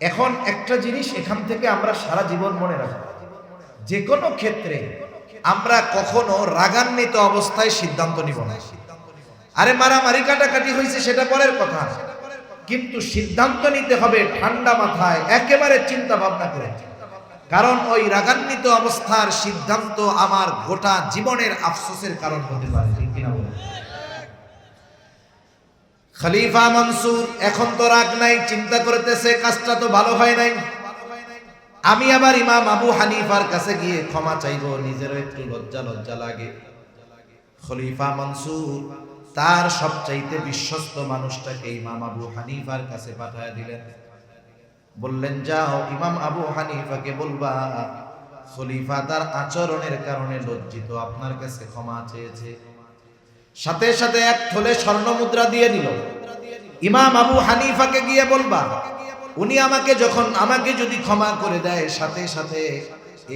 এখন একটা জিনিস এখান থেকে আমরা সারা জীবন মনে রাখবো, যে কোনো ক্ষেত্রে আমরা কখনো রাগান্বিত অবস্থায় সিদ্ধান্ত নিব না। আরে মারামারি কাটাকাটি হয়েছে সেটা পরের কথা, কিন্তু সিদ্ধান্ত নিতে হবে ঠান্ডা মাথায়, একেবারে চিন্তা ভাবনা করে। কারণ ওই রাগান্বিত অবস্থার সিদ্ধান্ত আমার গোটা জীবনের আফসোসের কারণ হতে পারে, ঠিক কিনা বলুন? খলিফা মনসুর এখন তো রাগ নাই, চিন্তা করতেছে কাজটা তো ভালো হয় নাই। আমি আবার ইমাম আবু হানিফার কাছে গিয়ে ক্ষমা চাইবো, নিজেরও একটু লজ্জা লজ্জা লাগে। খলিফা মনসুর তার সবচাইতে বিশ্বস্ত মানুষটাকে ইমাম আবু হানিফার কাছে পাঠায় দিলেন। বললেন, যাও ইমাম আবু হানিফাকে বলবা খলিফা তার আচরণের কারণে লজ্জিত, আপনার কাছে ক্ষমা চেয়েছে। সাথে সাথে এক থলে স্বর্ণ মুদ্রা দিয়ে দিল। ইমাম আবু হানিফাকে গিয়ে বলবা, উনি আমাকে যদি ক্ষমা করে দেয়, সাথে সাথে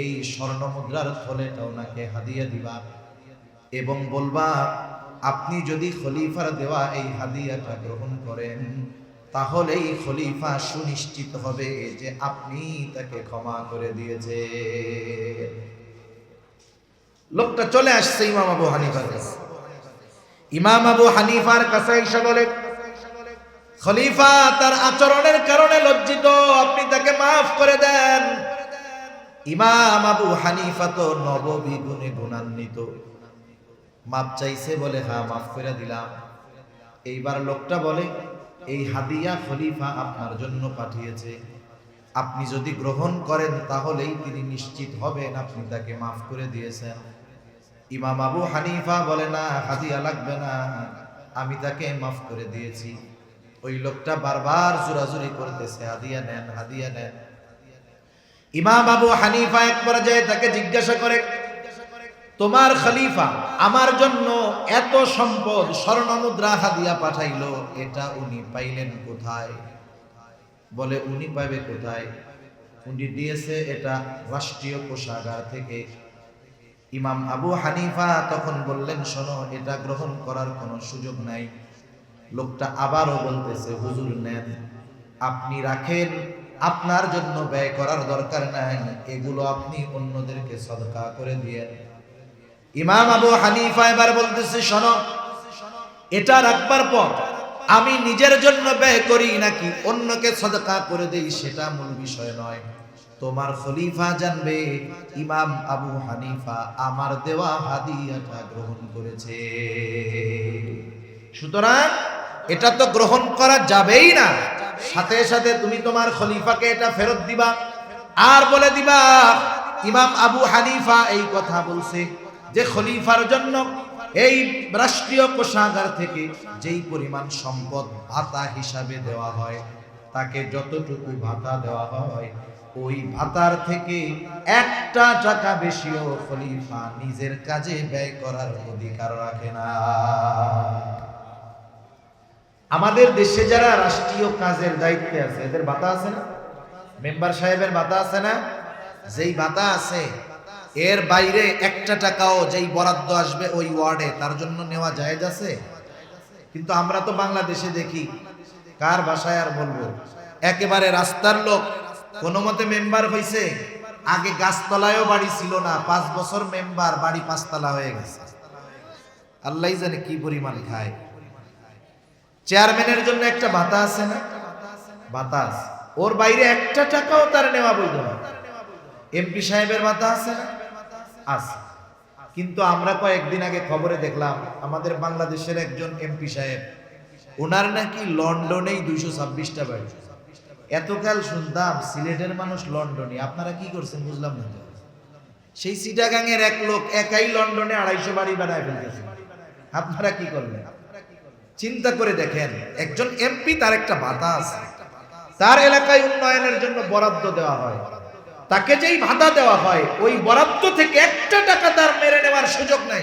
এই স্বর্ণ মুদ্রার থলেটা ওনাকে হাদিয়া দিবা এবং বলবা, আপনি যদি খলিফার দেওয়া এই হাদিয়াটা গ্রহণ করেন, তাহলেই খলিফা সুনিশ্চিত হবে যে আপনি তাকে ক্ষমা করে দিয়েছে। লোকটা চলে আসছে ইমাম আবু হানিফার কাছে। ইমাম আবু হানিফার কাছে এসে বলে, খলিফা তার আচরণের কারণে লজ্জিত, আপনি তাকে মাফ করে দেন। ইমাম আবু হানিফা তো নববী গুণে গুণান্বিত, মাপ চাইছে বলে হ্যাঁ মাফ করে দিলাম। এইবার লোকটা বলে, এই হাদিয়া খলিফা আপনার জন্য পাঠিয়েছে, আপনি যদি গ্রহণ করেন তাহলেই তিনি নিশ্চিত হবেন আপনি তাকে মাফ করে দিয়েছেন। ইমাম আবু হানিফা বলে, না হাদিয়া লাগবে না, আমি তাকে মাফ করে দিয়েছি। ওই লোকটা বারবার জোরাজুরি করতেছে, হাদিয়া নেন হাদিয়া নেন। ইমাম আবু হানিফা এক পর্যায়ে তাকে জিজ্ঞাসা করে, তোমার খলিফা আমার জন্য এত সম্পদ স্বর্ণ মুদ্রা হাদিয়া পাঠাইলো, এটা উনি পাইলেন কোথায়? বলে, উনি পাবে কোথায়, উনি দিয়েছে এটা রাষ্ট্রীয় কোষাগার থেকে। ইমাম আবু হানিফা তখন বললেন, শোনো, এটা গ্রহণ করার কোনো সুযোগ নাই। লোকটা আবারও বলতেছে, হুজুর নেন, আপনি রাখেন, আপনার জন্য ব্যয় করার দরকার নাই, এগুলো আপনি অন্যদেরকে সদকা করে দিয়েন। ইমাম আবু হানিফা এবার বলতেছে, শোনো, এটা রাখবার পর আমি নিজের জন্য ব্যয় করি নাকি অন্যকে সদকা করে দেই সেটা মূল বিষয় নয়, তোমার খলিফা জানবে ইমাম আবু হানিফা আমার দেওয়া হাদিয়াটা গ্রহণ করেছে। সুতরাং এটা তো গ্রহণ করা যাবেই না, সাথে সাথে তুমি তোমার খলিফাকে এটা ফেরত দিবা আর বলে দিবা ইমাম আবু হানিফা এই কথা বলছে যে খলিফার জন্য এই রাষ্ট্রীয় কোষাগার থেকে যেই পরিমাণ সম্পদ ভাতা হিসাবে দেওয়া হয়, তাকে যতটুকু ভাতা দেওয়া হয় ওই ভাতার থেকে একটা টাকা বেশিও খলিফা নিজের কাজে ব্যয় করার অধিকার রাখে না। আমাদের দেশে যারা রাষ্ট্রীয় কাজের দায়িত্বে আছে এদের ভাতা আছে না? মেম্বার সাহেবের ভাতা আছে না? যেই ভাতা আছে এর বাইরে একটা টাকাও যেই বরাদ্দ আসবে ওই ওয়ার্ডে তার জন্য নেওয়া জায়েজ আছে। কিন্তু আমরা তো বাংলাদেশে দেখি, কার ভাষায় আর বলবো, একেবারে রাস্তার লোক কোনো মতে মেম্বার হইছে, আগে গাছতলায়ও বাড়ি ছিল না, 5 বছর মেম্বার, বাড়ি 5 তলা হয়ে গেছে। আল্লাহই জানে কি পরিমাণ খায়। চেয়ারম্যানের জন্য একটা ভাতা আছে না? ভাতা আছে, ওর বাইরে একটা টাকাও তার নেওয়া বৈধ না। এমপি সাহেবের ভাতা আছে না? আছে। কিন্তু আমরা কয়েকদিন আগে খবরে দেখলাম আমাদের বাংলাদেশের একজন এমপি সাহেব, ওনার নাকি লন্ডনেই 226টা বাড়ি। এতকাল শুনতাম সিলেটের মানুষ লন্ডনে, আপনারা কি করছেন বুঝলাম না। সেই চিটাগাংয়ের এক লোক একাই লন্ডনে 250 বাড়ি বানায় ফেলতেছে, আপনারা কি করলেন? চিন্তা করে দেখেন, একজন এমপি, তার একটা ভাতা আছে, তার এলাকায় উন্নয়নের জন্য বরাদ্দ দেওয়া হয়, তাকে যেই ভাতা দেওয়া হয় ওই বরাদ্দ থেকে একটা টাকা তার মেরে নেওয়ার সুযোগ নাই।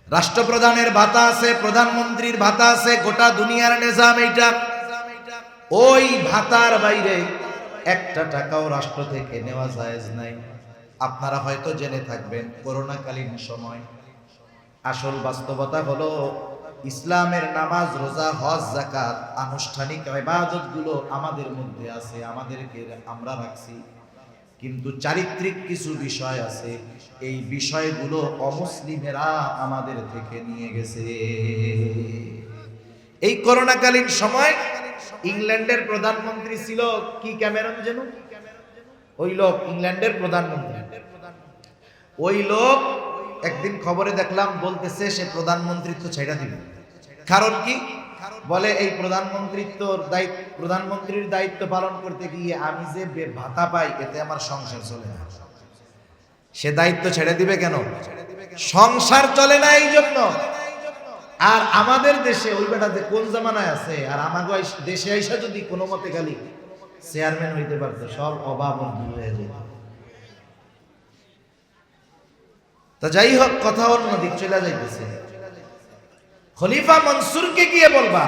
রাষ্ট্রপ্রধানের ভাতা আছে, প্রধানমন্ত্রীর ভাতা আছে, গোটা দুনিয়ার নিজাম এইটা। ওই ভাতার বাইরে একটা টাকাও রাষ্ট্র থেকে নেওয়া জায়েজ নাই। আপনারা হয়তো জেনে থাকবেন, করোনাকালীন সময় আসল বাস্তবতা হলো ইসলামের নামাজ, রোজা, হজ, যাকাত, আনুষ্ঠানিক ইবাদত গুলো আমাদের মধ্যে আছে, আমাদেরকে আমরা রাখছি, কিন্তু চারিত্রিক কিছু বিষয় আছে, এই বিষয়গুলো অমুসলিমেরা আমাদের থেকে নিয়ে গেছে। এই করোনাকালীন সময় ইংল্যান্ডের প্রধানমন্ত্রী ছিল কি, ক্যামেরন যেন, ওই লোক ইংল্যান্ডের প্রধানমন্ত্রী। ওই লোক একদিন খবরে দেখলাম বলতেছে সে প্রধানমন্ত্রিত্ব ছেড়ে দিবে। কারণ কি? বলে এই প্রধানমন্ত্রীর দায়িত্ব পালন করতে গিয়ে আমি যে ভাতা পাই এতে আমার সংসার চলে না। সে দায়িত্ব ছেড়ে দিবে কেন? সংসার চলে না এই জন্য। আর আমাদের দেশে ওই বেটা যে কোন জামানায় আছে, আর আমাকে দেশে আইসা যদি কোনো মতে খালি চেয়ারম্যান হইতে পারতো, সব অভাব দূর হয়ে যেত। তা যাই হোক, কথা অন্য দিক চলে যাইতেছে। খলিফা মনসুরকে গিয়ে বলবা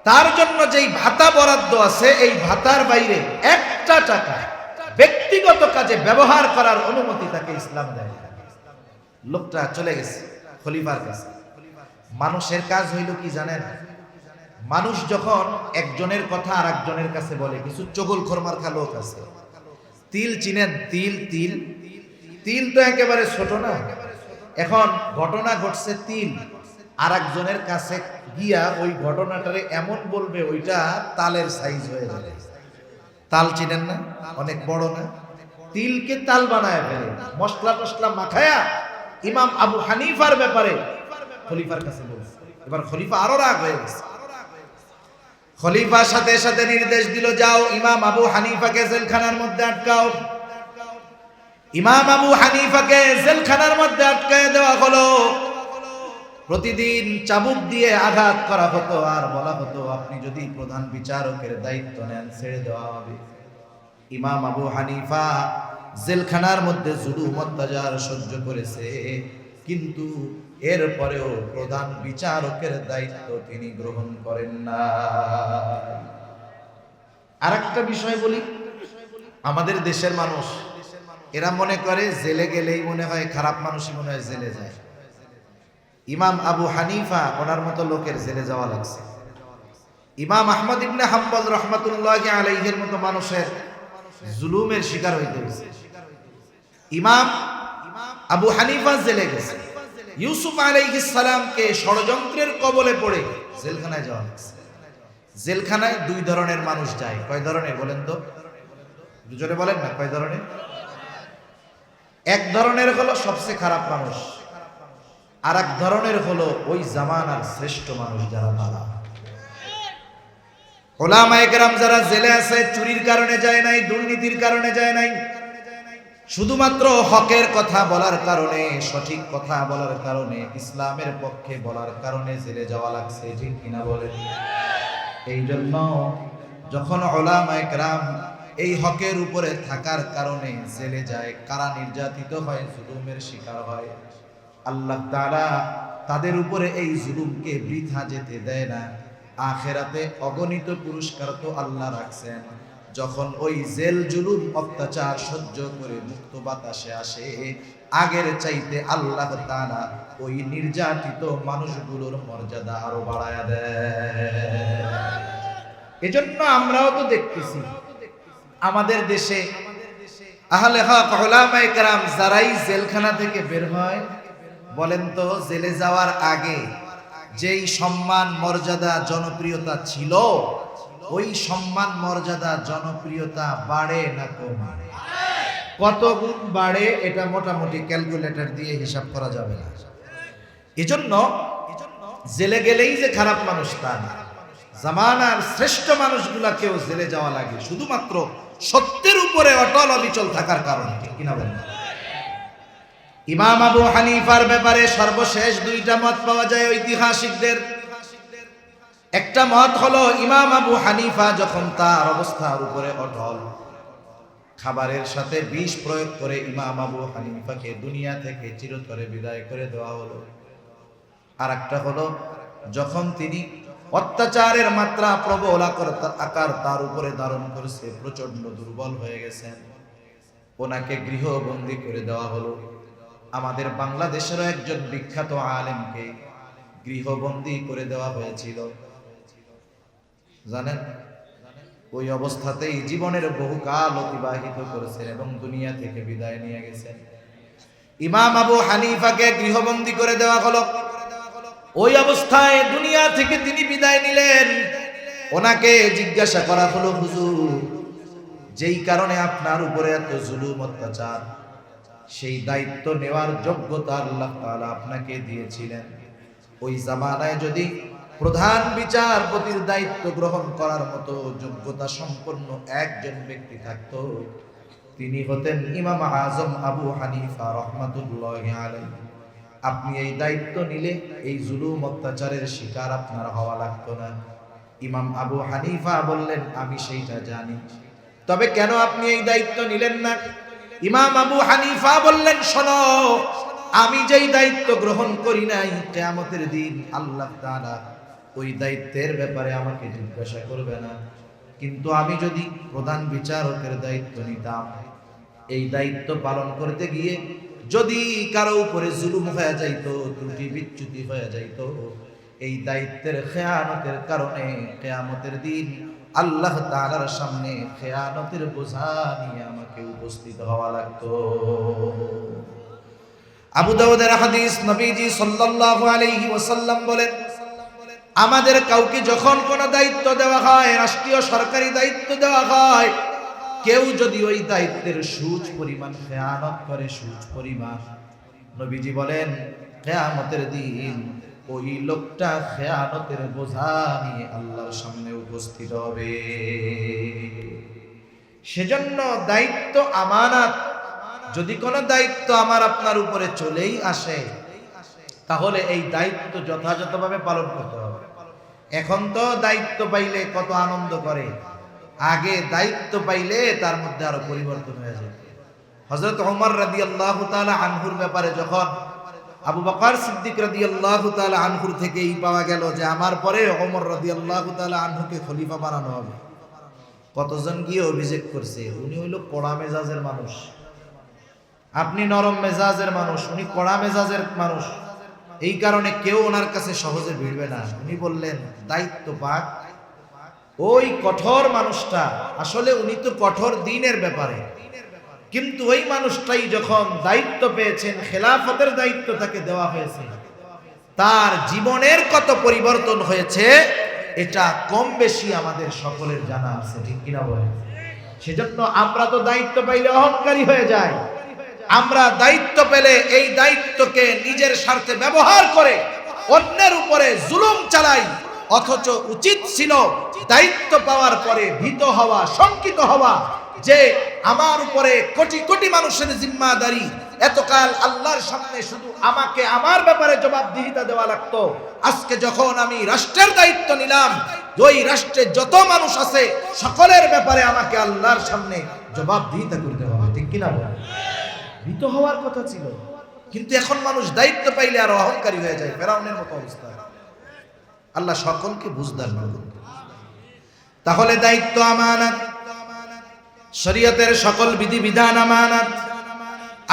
তার জন্য যেই ভাতা বরাদ্দ আছে এই ভাতার বাইরে একটা টাকা ব্যক্তিগত কাজে ব্যবহার করার অনুমতি তাকে ইসলাম দেয়। লোকটা চলে গেছে খলিফার কাছে। মানুষের কাজ হইল কি জানেন? মানুষ যখন একজনের কথা আর একজনের কাছে বলে, কিছু চগলখোর মার্কা লোক আছে। তিল চিনেন? তিল তিল তিল তো একেবারে ছোট না। এখন ঘটনা ঘটছে, তিল আর একজনের কাছে গিয়া ওই ঘটনাটারে এমন বলবে ওইটা তালের সাইজ হয়ে যাবে। তাল চিনেন না? অনেক বড় না? তিলকে তাল বানায় ফেলে, মশলা টসলা মাখায়া ইমাম আবু হানিফার ব্যাপারে খলিফার কাছে বলছে। এবার খলিফা আরো রাগ হয়ে গেছে। খলিফার সাথে সাথে নির্দেশ দিল, যাও ইমাম আবু হানিফাকে জেলখানার মধ্যে আটকাও। ইমাম আবু হানিফাকে জেলখানার মধ্যে আটকায় দেওয়া হলো। প্রতিদিন চাবুক দিয়ে আঘাত করা হতো আর বলা হতো, আপনি যদি প্রধান বিচারকের দায়িত্ব নেন ছেড়ে দেওয়া হবে। ইমাম আবু হানিফা জেলখানার মধ্যে জুলুম অত্যাচার সহ্য করেছে, কিন্তু এরপরেও প্রধান বিচারকের দায়িত্ব তিনি গ্রহণ করেন না। আরেকটা বিষয় বলি, আমাদের দেশের মানুষ এরা মনে করে জেলে গেলেই মনে হয় খারাপ মানুষই মনে হয় জেলে যায়। ইমাম আবু হানিফা ওনার মতো লোকের জেলে যাওয়া লাগছে। ইমাম আহমদ ইবনে হাম্বল রহমাতুল্লাহি আলাইহির মতো মানুষের জুলুমের শিকার হইতে হয়েছে। ইমাম আবু হানিফা জেলে গেছে। ইউসুফ আলাইহিস সালামকে ষড়যন্ত্রের কবলে পড়ে জেলখানায় যাওয়া লাগছে। জেলখানায় দুই ধরনের মানুষ যায়। কয় ধরনের বলেন তো? দুজনে বলেন না কয় ধরনের? এক ধরনের হলো সবচেয়ে খারাপ মানুষ, আর এক ধরনের হলো ওই জামানার শ্রেষ্ঠ মানুষ যারা, তারা ওলামায়ে কেরাম যারা জেলে আছে চুরির কারণে যায় নাই, দুর্নীতির কারণে যায় নাই, শুধুমাত্র হকের কথা বলার কারণে, সঠিক কথা বলার কারণে, ইসলামের পক্ষে বলার কারণে জেলে যাওয়া লাগছে। ঠিক কিনা বলেন? এই জন্য যখন ওলামায়ে কেরাম এই হকের উপরে থাকার কারণে জেলে যায়, কারা নির্যাতিত হয়, জুলুমের শিকার হয়, আল্লাহ তাআলা তাদের উপরে এই জুলুমকে বৃথা যেতে দেয় না। আখিরাতে অগণিত পুরস্কার তো আল্লাহ রাখছেন। যখন ওই জেল জুলুম অত্যাচার সহ্য করে মুক্ত বাতাসে আসে, আগের চাইতে আল্লাহ তাআলা ওই নির্যাতিত মানুষগুলোর মর্যাদা আরো বাড়ায়া দেয়। এজন্য আমরাও তো দেখতেছি আমাদের দেশে আহলে হক উলামায়ে কেরাম যারাই জেলখানা থেকে বের হয়, বলেন তো জেলে যাওয়ার আগে যেই সম্মান মর্যাদা জনপ্রিয়তা ছিল, ওই সম্মান মর্যাদা জনপ্রিয়তা বাড়ে না কমে? কত গুণ বাড়ে এটা মোটামুটি ক্যালকুলেটর দিয়ে হিসাব করা যাবে না। এজন্য জেলে গেলেই যে খারাপ মানুষ তা না, জামানার শ্রেষ্ঠ মানুষগুলাকেও জেলে যাওয়া লাগে শুধুমাত্র সত্যের উপরে অটল অবিচল থাকার কারণে। ঠিক কিনা বলেন? ইমাম আবু হানিফার ব্যাপারে সর্বশেষ দুইটা মত পাওয়া যায় ঐতিহাসিকদের। একটা মত হলো ইমাম আবু হানিফা যখন তার অবস্থার উপরে অটল, খাবারের সাথে বিষ প্রয়োগ করে ইমাম আবু হানিফাকে দুনিয়া থেকে চিরতরে বিদায় করে দেওয়া হলো। আর একটা হলো যখন তিনি অত্যাচারের মাত্রা প্রবল আকার তার উপরে ধারণ করেছে, প্রচন্ড দুর্বল হয়ে গেছেন, ওনাকে গৃহবন্দী করে দেওয়া হলো। আমাদের বাংলাদেশেরও একজন বিখ্যাত আলেমকে গৃহবন্দী করে দেওয়া হয়েছিল, জানেন? ওই অবস্থাতেই জীবনের বহুকাল অতিবাহিত করেছেন এবং দুনিয়া থেকে বিদায় নিয়ে গেছেন। ইমাম আবু হানিফাকে গৃহবন্দী করে দেওয়া হলো। ওই অবস্থায় দুনিয়া থেকে তিনি বিদায় নিলেন। ওনাকে জিজ্ঞাসা করা হলো, হুজুর, যেই কারণে আপনার উপরে এত জুলুম অত্যাচার, সেই দায়িত্ব নেওয়ার যোগ্যতা আল্লাহ তাআলা আপনাকে দিয়েছিলেন, ওই জামানায় যদি প্রধান বিচারপতির দায়িত্ব গ্রহণ করার মতো যোগ্যতা সম্পন্ন একজন ব্যক্তি থাকতো, তিনি হতেন ইমাম আজম আবু হানিফা রহমাতুল্লাহি আলাইহি। আপনি এই দায়িত্ব নিলে এই জুলুম অত্যাচারের শিকার আপনার হওয়া লাগতো না। ইমাম আবু হানিফা বললেন, আমি সেইটা জানি, তবে কেন আপনি এই দায়িত্ব নিলেন না? ইমাম আবু হানিফা বললেন, শোনো, আমি যেই দায়িত্ব গ্রহণ করি নাই, কিয়ামতের দিন আল্লাহ তাআলা ওই দায়িত্বের ব্যাপারে আমাকে জিজ্ঞাসা করবে না। কিন্তু আমি যদি প্রধান বিচারকের দায়িত্ব নিতাম, এই দায়িত্ব পালন করতে গিয়ে যদি কারো উপরে জুলুম হয়ে যাইতো, ত্রুটি বিচ্যুতি হয়ে যাইতো, এই দায়িত্বের খেয়ানতের কারণে কিয়ামতের দিন আল্লাহ তাআলার সামনে খেয়ানতের বোঝা নিয়ে আমাকে উপস্থিত হওয়া লাগতো। আবু দাউদের হাদিস, নবীজি সাল্লাল্লাহু আলাইহি ওয়াসাল্লাম বলেন, আমাদের কাউকে যখন কোনো দায়িত্ব দেওয়া হয়, রাষ্ট্রীয় সরকারি দায়িত্ব দেওয়া হয়, কেউ যদি ওই দায়িত্বের সুদ পরিমাণ খেয়ানত করে, সুদ পরিমাণ, নবীজি বলেন কিয়ামতের দিন ওই লোকটা খেয়ানতের বোঝা নিয়ে আল্লাহর সামনে উপস্থিত হবে। সেজন্য দায়িত্ব আমানত। যদি কোনো দায়িত্ব আমার আপনার উপরে চলেই আসে, তাহলে এই দায়িত্ব যথাযথভাবে পালন করতে হবে। এখন তো দায়িত্ব পাইলে কত আনন্দ করে, আগে দায়িত্ব পাইলে তার মধ্যে আরো পরিবর্তন হয়ে যায়। হযরত ওমর রাদিয়াল্লাহু তাআলা আনহুর ব্যাপারে যখন আবু বকর সিদ্দিক রাদিয়াল্লাহু তাআলা আনহুর থেকেই পাওয়া গেল যে আমার পরে ওমর রাদিয়াল্লাহু তাআলা আনহুকে খলিফা বানানো হবে, কতজন গিয়ে অভিযোগ করছে, উনি হইল কড়া মেজাজের মানুষ, আপনি নরম মেজাজের মানুষ, উনি কড়া মেজাজের মানুষ, এই কারণে কেউ ওনার কাছে সহজে ভিড়বে না। উনি বললেন, দায়িত্ব পাক ওই কঠোর মানুষটা, আসলে উনি তো কঠোর দ্বীনের ব্যাপারে, কিন্তু ওই মানুষটাই যখন দায়িত্ব পেয়েছেন, খেলাফতের দায়িত্ব তাকে দেওয়া হয়েছে, তার জীবনের কত পরিবর্তন হয়েছে এটা কম বেশি আমাদের সকলের জানা আছে, ঠিক কিনা বলেন? সেজন্য আমরা তো দায়িত্ব পাইলে অহংকারী হয়ে যাই, আমরা দায়িত্ব পেলে এই দায়িত্বকে নিজের স্বার্থে ব্যবহার করে অন্যের উপরে জুলুম চালাই। অথচ উচিত ছিল দায়িত্ব পাওয়ার পরে ভীত হওয়া, শঙ্কিত হওয়া, যে আমার উপরে কোটি কোটি মানুষের জিম্মাদারি, এতকাল আল্লাহর সামনে শুধু আমাকে আমার ব্যাপারে জবাবদিহিতা দেওয়া লাগতো, আজকে যখন আমি রাষ্ট্রের দায়িত্ব নিলাম, ওই রাষ্ট্রে যত মানুষ আছে সকলের ব্যাপারে আমাকে আল্লাহর সামনে জবাবদিহিতা করতে হবে, ঠিক কিনা বলেন? ভীত হওয়ার কথা ছিল, কিন্তু এখন মানুষ দায়িত্ব পাইলে আরো অহংকারী হয়ে যায়, ফেরাউনের মতো অবস্থা। আল্লাহ সকলকে বুঝদার করুন। তাহলে দায়িত্ব আমানত, শরীয়তের সকল বিধিবিধান আমানত।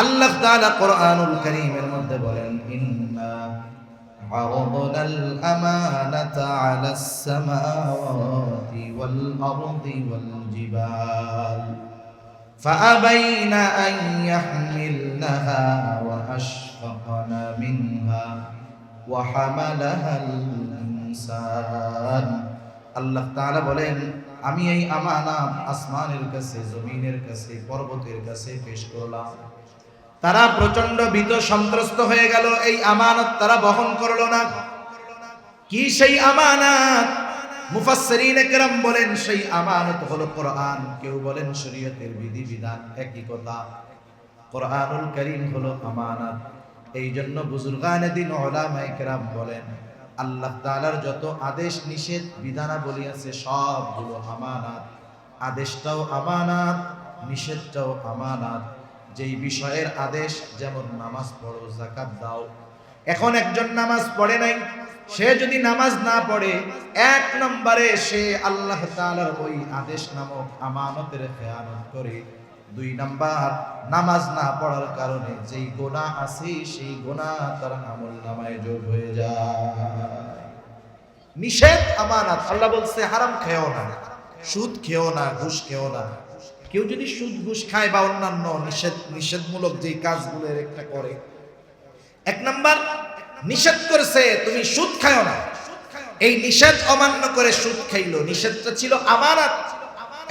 আল্লাহ তাআলা কোরআনুল কারীমের মধ্যে বলেন, ইন্না আরাদনাল আমানাতা আলাস সামাওয়াতি ওয়াল আরদি ওয়াল জিবাল فأبين أن يحملنها وأشفقن منها وحملها الإنسان। আল্লাহ তাআলা বলেন, আমি এই আমানত আসমানের কাছে, জমিনের কাছে, পর্বতের কাছে পেশ করলাম। তারা প্রচন্ড ভীত সন্ত্রস্ত হয়ে গেল, এই আমানত তারা বহন করলো না। কি সেই আমানত? মুফাসসিরিনে কেরাম বলেন সেই আমানত হলো কোরআন, কেউ বলেন শরীয়তের বিধিবিধান, একই কথা। কোরআনুল কারীম হলো আমানত। এই জন্য বুজুর্গানে দিন উলামায়ে কেরাম বলেন, আল্লাহ তাআলার যত আদেশ নিষেধ বিধানাবলী আছে সবগুলো আমানত। আদেশটাও আমানত, নিষেধটাও আমানত। যেই বিষয়ের আদেশ, যেমন নামাজ পড়ো, যাকাত দাও, এখন একজন নামাজ পড়ে নাই, সে যদি নামাজ না পড়ে, এক নম্বরে সে আল্লাহ তাআলার ওই আদেশ নামক আমানতের খেয়ানত করে। দুই নাম্বার, নামাজ না পড়ার কারণে যেই গুনাহ আছে সেই গুনাহ তার আমলনামায় যোগ হয়ে যায়। নিষেধ আমানত। আল্লাহ বলছে হারাম খেও না, সুদ খেও না, ঘুষ খেও না। কেউ যদি সুদ ঘুষ খায় বা অন্যান্য নিষেধমূলক যেই কাজগুলো একটা করে, এক নাম্বার নিষেধ করেছে তুমি সুদ খাও না, এই নিষেধ অমান্য করে সুদ খাইলো, নিষেধটা ছিল আমানত,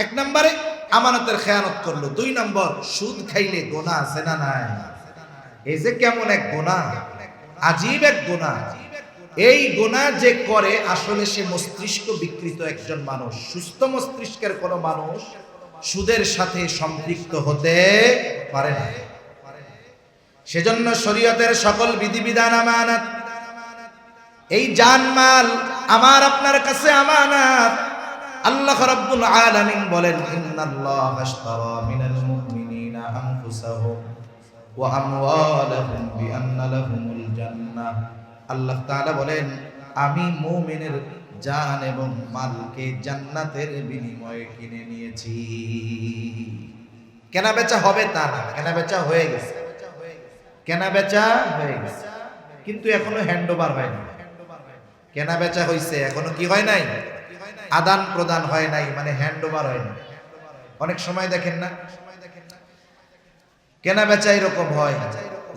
এক নম্বরে আমানতের খেয়ানত করলো। দুই নম্বর, সুদ খাইলে গুনাহ আছে না নাই? এই যে কেমন এক গুনাহ, আজীব এক গুনাহ। এই গুনাহ যে করে আসলে সে মস্তিষ্ক বিকৃত একজন মানুষ। সুস্থ মস্তিষ্কের কোনো মানুষ সুদের সাথে সম্পৃক্ত হতে পারে না। সেজন্য শরীয়তের সকল বিধিবিধান আমানত। এই জানমাল আমার আপনার কাছে আমানত। আল্লাহ রাব্বুল আলামিন বলেন, ইন্নাল্লাহা আশতারা মিনাল মুমিনিনা আনফুসাহুম ওয়া আমওয়ালাহুম বিআন্না লাহুমুল জান্নাহ। আল্লাহ তাআলা বলেন, আমি মুমিনের জান এবং মালকে জান্নাতের বিনিময়ে কিনে নিয়েছি। কেনা বেচা হবে তা না, কেনা বেচা হয়ে গেছে, কেনা বেচা হয়ে গেছে, কিন্তু এখনো হ্যান্ড ওভার হয়নি। কেনা বেচা হয়েছে, এখনো কি হয় নাই? আদান প্রদান হয় নাই, মানে হ্যান্ড ওভার হয় নাই। অনেক সময় দেখেন না, কেনা বেচা এরকম হয়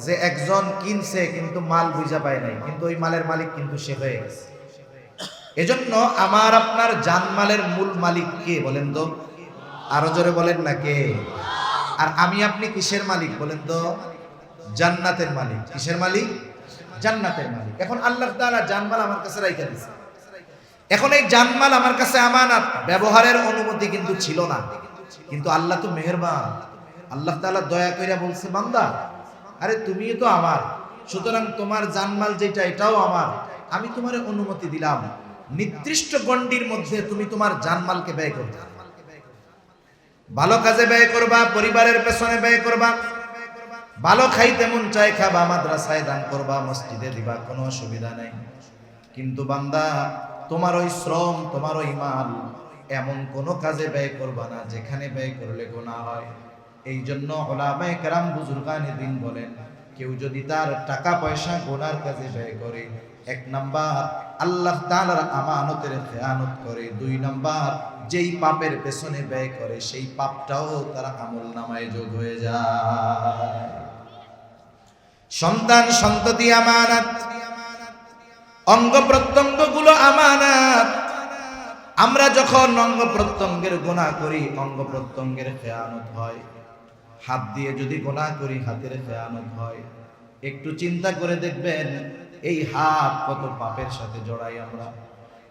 যে একজন কিনছে কিন্তু মাল বুঝা পায় নাই, কিন্তু ওই মালের মালিক কিন্তু সে হয়ে গেছে। এজন্য আমার আপনার জানমালের মূল মালিক কে বলেন তো? আরো জোরে বলেন না কে? আর আমি আপনি কিসের মালিক বলেন তো? জান্নাতের মালিক। কিসের মালিক? জান্নাতের মালিক। এখন আল্লাহ তাআলা জানমাল আমার কাছে রাইখা দিয়েছে। এখন এই জানমাল আমার কাছে আমানত, ব্যবহারের অনুমতি কিন্তু ছিল না, কিন্তু আল্লাহ তো মেহেরবান। আল্লাহ তাআলা দয়া কইরা বলছে, বান্দা আরে তুমিও তো আমার, সুতরাং তোমার জানমাল যেটা এটাও আমার। আমি তোমার অনুমতি দিলাম নির্দিষ্ট গণ্ডির মধ্যে তুমি তোমার জানমালকে ব্যয় করবে। ভালো কাজে ব্যয় করবা, পরিবারের পেছনে ব্যয় করবা, ভালো খাইতে মন চাই খাবা, মাদ্রাসায় দান করবা, মসজিদে দিবা, কোনো অসুবিধা নেই। কিন্তু বান্দা তোমার ওই শ্রম, তোমার ওই মাল এমন কোন কাজে ব্যয় করবা না যেখানে ব্যয় করলে গুনাহ হয়। এই জন্য উলামায়ে কেরাম বুজুর্গানে দ্বীন বলেন, কেউ যদি তার টাকা পয়সা গুনার কাজে ব্যয় করে, এক নাম্বার আল্লাহ তাআলার আমানতের খেয়ানত করে, দুই নাম্বার যেই পাপের পেছনে ব্যয় করে সেই পাপটাও তার আমলনামায় যোগ হয়ে যায়। সন্তান সন্ততি আমানত, অঙ্গ প্রত্যঙ্গ গুলো আমানত। আমরা যখন অঙ্গ প্রত্যঙ্গের গুনাহ করি, অঙ্গ প্রত্যঙ্গের খেয়ানত হয়। হাত দিয়ে যদি গুনাহ করি, হাতের খেয়ানত হয়। একটু চিন্তা করে দেখবেন এই হাত কত পাপের সাথে জড়াই আমরা।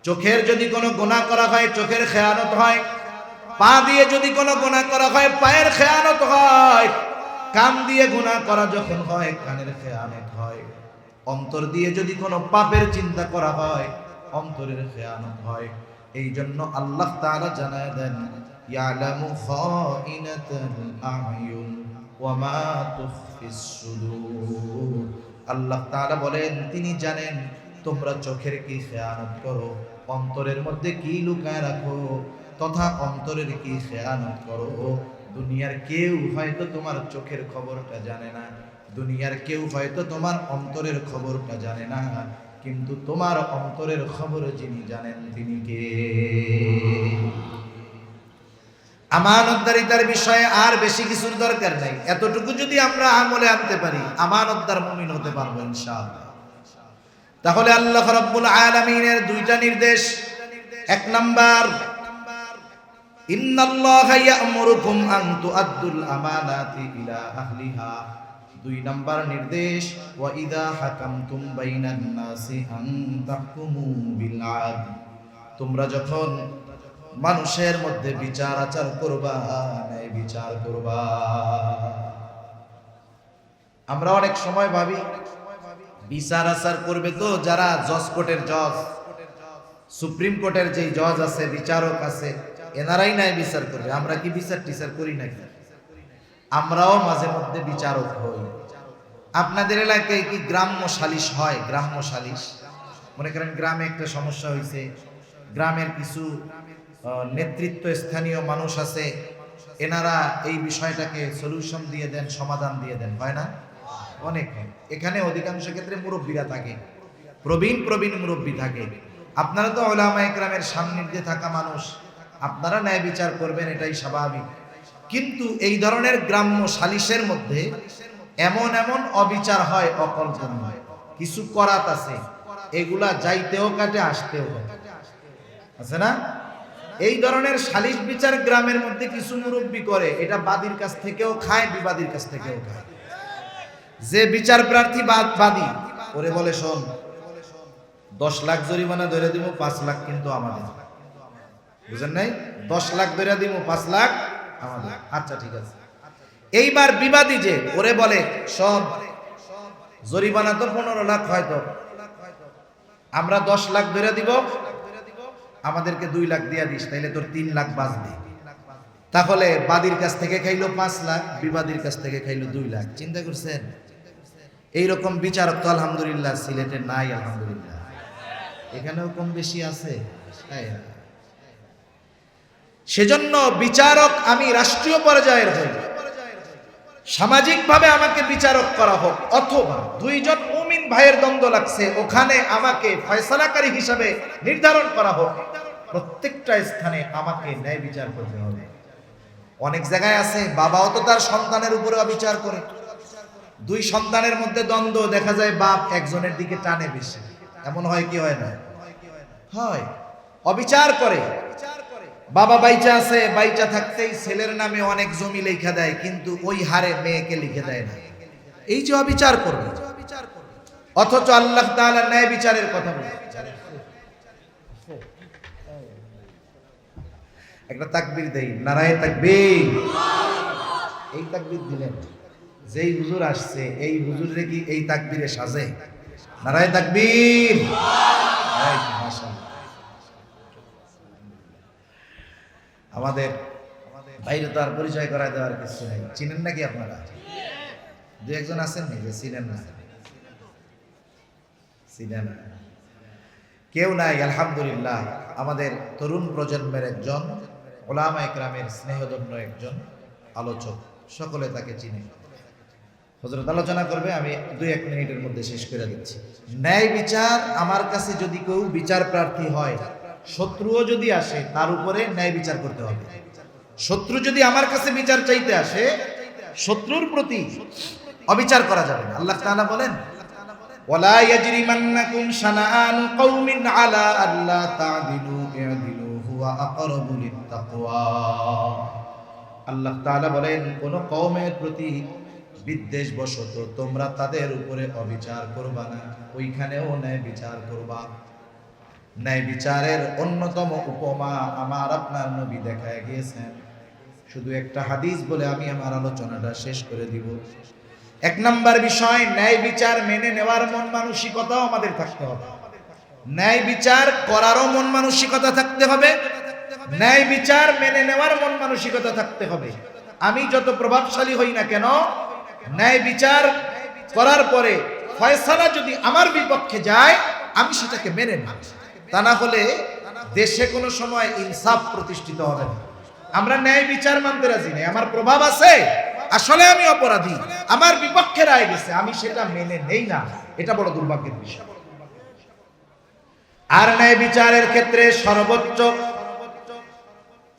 চোখের যদি কোনো গুনাহ করা হয়, চোখের খেয়ানত হয়। পা দিয়ে যদি কোনো গুনাহ করা হয়, পায়ের খেয়ানত হয়। কান দিয়ে গুনাহ করা যখন হয়, কানের খেয়ানত হয়। অন্তর দিয়ে যদি কোনো পাপের চিন্তা করা হয়, অন্তরের খেয়ানত হয়। এই জন্য আল্লাহ তাআলা জানায় দেন, ইয়ালামু খাইনাতাল আ'য়ুন ওয়া মা তুখফিস সুদূর। আল্লাহ তাআলা বলেন, তিনি জানেন তোমরা চোখের কি খেয়ানত করো, অন্তরের মধ্যে কি লুকায় রাখো, তথা অন্তরের কি খেয়ানত করো। দুনিয়ার কেউ হয়তো তোমার চোখের খবরটা জানে না, দুনিয়ার কেউ হয়তো তোমার অন্তরের খবরটা জানে না, কিন্তু তোমার অন্তরের খবর যিনি জানেন তিনি কে? আমানতদারিতার বিষয়ে আর বেশি কিছুর দরকার নাই। এতটুকু যদি আমরা আমলে আনতে পারি, আমানতদার মুমিন হতে পারবো ইনশাআল্লাহ। তাহলে আল্লাহ রাব্বুল আলামিনের দুইটা নির্দেশ। এক নাম্বার, ইন্নাল্লাহা ইয়া'মুরুকুম আন তুআদ্দুল আমানাতি ইলা আহলিহা। দুই নাম্বার নির্দেশ, ওয়া ইযা হাকামতুম বাইনান নাসি আন তাহকুমু বিল আদল। তোমরা যখন মানুষের মধ্যে বিচার আচার করবা, ন্যায় বিচার করবা। আমরা অনেক সময় ভাবি বিচার আচার করবে তো যারা জজ কোর্টের জজ, সুপ্রিম কোর্টের যেই জজ আছে, বিচারক আছে, এনারাই ন্যায় বিচার করবে। আমরা কি বিচার টিচার করি নাকি? আমরাও মাঝে মধ্যে বিচারক হই। আপনাদের এলাকায় কি গ্রাম্য সালিশ হয়? গ্রাম্য সালিশ, মনে করেন গ্রামে একটা সমস্যা হয়েছে, গ্রামের কিছু নেতৃত্ব স্থানীয় মানুষ আছে, এনারা এই বিষয়টাকে সলিউশন দিয়ে দেন, সমাধান দিয়ে দেন, হয় না? অনেক হয়। এখানে অধিকাংশ ক্ষেত্রে মুরব্বীরা থাকে, প্রবীণ মুরব্বী থাকে। আপনারা তো উলামায়ে কেরামের সান্নিধ্যে থাকা মানুষ, আপনারা ন্যায় বিচার করবেন, এটাই স্বাভাবিক। কিন্তু এই ধরনের গ্রাম্য সালিশের মধ্যে এমন এমন অবিচার হয়, অকল্পনীয় কিছু করাত আছে, এগুলা যাইতেও কাটে, আসতেও কাটে, আছে না? এই ধরনের সালিশ বিচার গ্রামের মধ্যে কিছু মুরব্বী করে, এটা বাদীর কাছ থেকেও খায়, বিবাদীর কাছ থেকেও খায়। যে বিচার প্রার্থী বাদী ওরে বলে, শোন 10 লাখ জরিমানা ধরে দিব, 5 লাখ কিন্তু আমাদের। বুঝেন নাই? 10 লাখ ধরে দিব, 5 লাখ আমাদের। আচ্ছা ঠিক আছে। এইবার বিবাদী যে ওরে বলে সব জরিমানা তো 15 লাখ হয়তো, আমরা 10 লাখ ধরে দিব, আমাদেরকে 2 লাখ দিয়া দিস, তাইলে তোর 3 লাখ বাঁচবে। তাহলে বাদীর কাছ থেকে খাইলো 5 লাখ, বিবাদীর কাছ থেকে খাইলো 2 লাখ। চিন্তা করছেন? এইরকম বিচারক তো আলহামদুলিল্লাহ সিলেটে নাই। আলহামদুলিল্লাহ এখানেও কম বেশি আছে। সেজন্য বিচারক আমি রাষ্ট্রীয় পর্যায়ের হই, সামাজিকভাবে আমাকে বিচারক করা হোক, অথবা 2 জন মুমিন ভাইয়ের দ্বন্দ্ব লাগছে, ওখানে আমাকে ফয়সালাকারী হিসাবে নির্ধারণ করা হোক। প্রত্যেকটা স্থানে আমাকে ন্যায় বিচার করতে হবে। অনেক জায়গায় আছে বাবাও তো তার সন্তানের উপরে অবিচার করে। 2 সন্তানের মধ্যে দ্বন্দ্ব, দেখা যায় বাপ একজনের দিকে টানে বেশি। এমন হয় কি হয় না? হয়। অবিচার করে। বাবা বাইচা আছে, বাইচা থাকতেই ছেলের নামে অনেক জমি লেখা দেয়, কিন্তু ওই হারে মেয়েকে লিখে দেয় না। এই যে অবিচার করবে, অথচ আল্লাহ তাআলা ন্যায় বিচারের কথা বলে। একটা তাকবীর দেই, নারায়ে তাকবীর। এই তাকবীর দিলেন, যেই হুজুর আসছে এই হুজুরে কি এই তাকবীরে সাজে? নারায়ে তাকবীর। মাশাআল্লাহ। আমাদের বাইরে তো আর পরিচয় করায় দেওয়ার কিছু নেই। চিনেন নাকি আপনারা? 2-1 আছেন নাকি যে চিনেন না? চিনেন কেউ নাই? আলহামদুলিল্লাহ আমাদের তরুণ প্রজন্মের একজন উলামা ইকরামের স্নেহধন্য একজন আলোচক, সকলে তাকে চিনে। হযরত আলোচনা করবে, আমি 2-1 মিনিটের মধ্যে শেষ করে দিচ্ছি। ন্যায় বিচার আমার কাছে যদি কেউ বিচার প্রার্থী হয়, শত্রুও যদি আসে, তার উপরে ন্যায় বিচার করতে হবে। শত্রু যদি আমার কাছে বিচার চাইতে আসে, শত্রুর প্রতি অবিচার করা যাবে না। আল্লাহ তাআলা বলেন, ওয়ালা ইয়াজরিমান্নাকুম শানাআনু কওমিন আলা আল্লা তা'দিলু ই'দিলু হুয়া আকরাবু লিত্তাকওয়া। আল্লাহ তাআলা বলেন, কোন কওমের প্রতি বিদ্বেষবশত তোমরা তাদের উপরে অবিচার করবা না, ওইখানেও ন্যায় বিচার করবা। ন্যায় বিচারের অন্যতম উপমা আমার আপনার নবী দেখায় গিয়েছেন। শুধু একটা হাদিস বলে আমি আমার আলোচনাটা শেষ করে দিব। 1 নাম্বার বিষয়, ন্যায় বিচার মেনে নেওয়ার মন মানসিকতাও আমাদের থাকতে হবে। ন্যায় বিচার করারও মন মানসিকতা থাকতে হবে, ন্যায় বিচার মেনে নেওয়ার মন মানসিকতা থাকতে হবে। আমি যত প্রভাবশালী হই না কেন, ন্যায় বিচার করার পরে ফয়সালা যদি আমার বিপক্ষে যায়, আমি সেটাকে মেনে নেব। তা না হলে দেশে কোনো সময় ইনসাফ প্রতিষ্ঠিত হবে না। আমরা ন্যায় বিচার মানতে রাজি নেই। আমার প্রভাব আছে, আসলে আমি অপরাধী, আমার বিপক্ষে রায় গেছে, আমি সেটা মেনে নেই না। এটা বড় দুর্ভাগ্যের বিষয়। আর ন্যায় বিচারের ক্ষেত্রে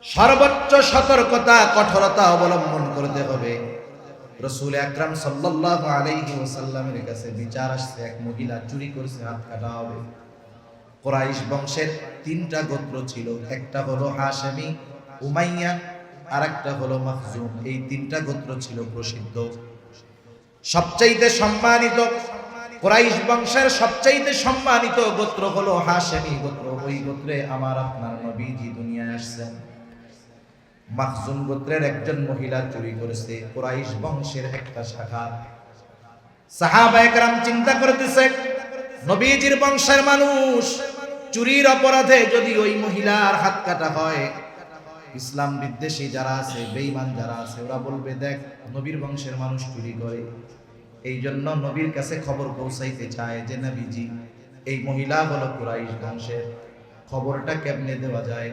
সর্বোচ্চ সতর্কতা, কঠোরতা অবলম্বন করতে হবে। রাসূল আকরাম সাল্লাল্লাহু আলাইহি ওয়াসাল্লামের কাছে বিচার আসছে, এক মহিলা চুরি করেছে, হাত কাটা হবে। কুরাইশ বংশের 3টা গোত্র ছিল, একটা হলো হাশেমি, উমাইয়া, আর একটা হলো মাখজুম। এই 3টা গোত্র ছিল প্রসিদ্ধ। সবচাইতে সম্মানিত কুরাইশ বংশের সবচাইতে সম্মানিত গোত্র হলো হাশেমি গোত্র। ওই গোত্রে আমার আপনার নবীজি দুনিয়ায় আসছেন। মাখজুম গোত্রের একজন মহিলা চুরি করেছে, কুরাইশ বংশের একটা শাখা। সাহাবায়ে কেরাম চিন্তা করতেছে, নবীজির বংশের মানুষ চুরির অপরাধে যদি ওই মহিলার হাত কাটা হয়, ইসলাম বিদ্বেষী যারা আছে, বেঈমান যারা আছে, ওরা বলবে দেখ নবীর বংশের মানুষ চুরি করে। এই জন্য নবীর কাছে খবর পৌঁছাইতে চায় যে নবীজি এই মহিলা হলো কুরাইশ বংশের। খবরটা কেমনে দেওয়া যায়?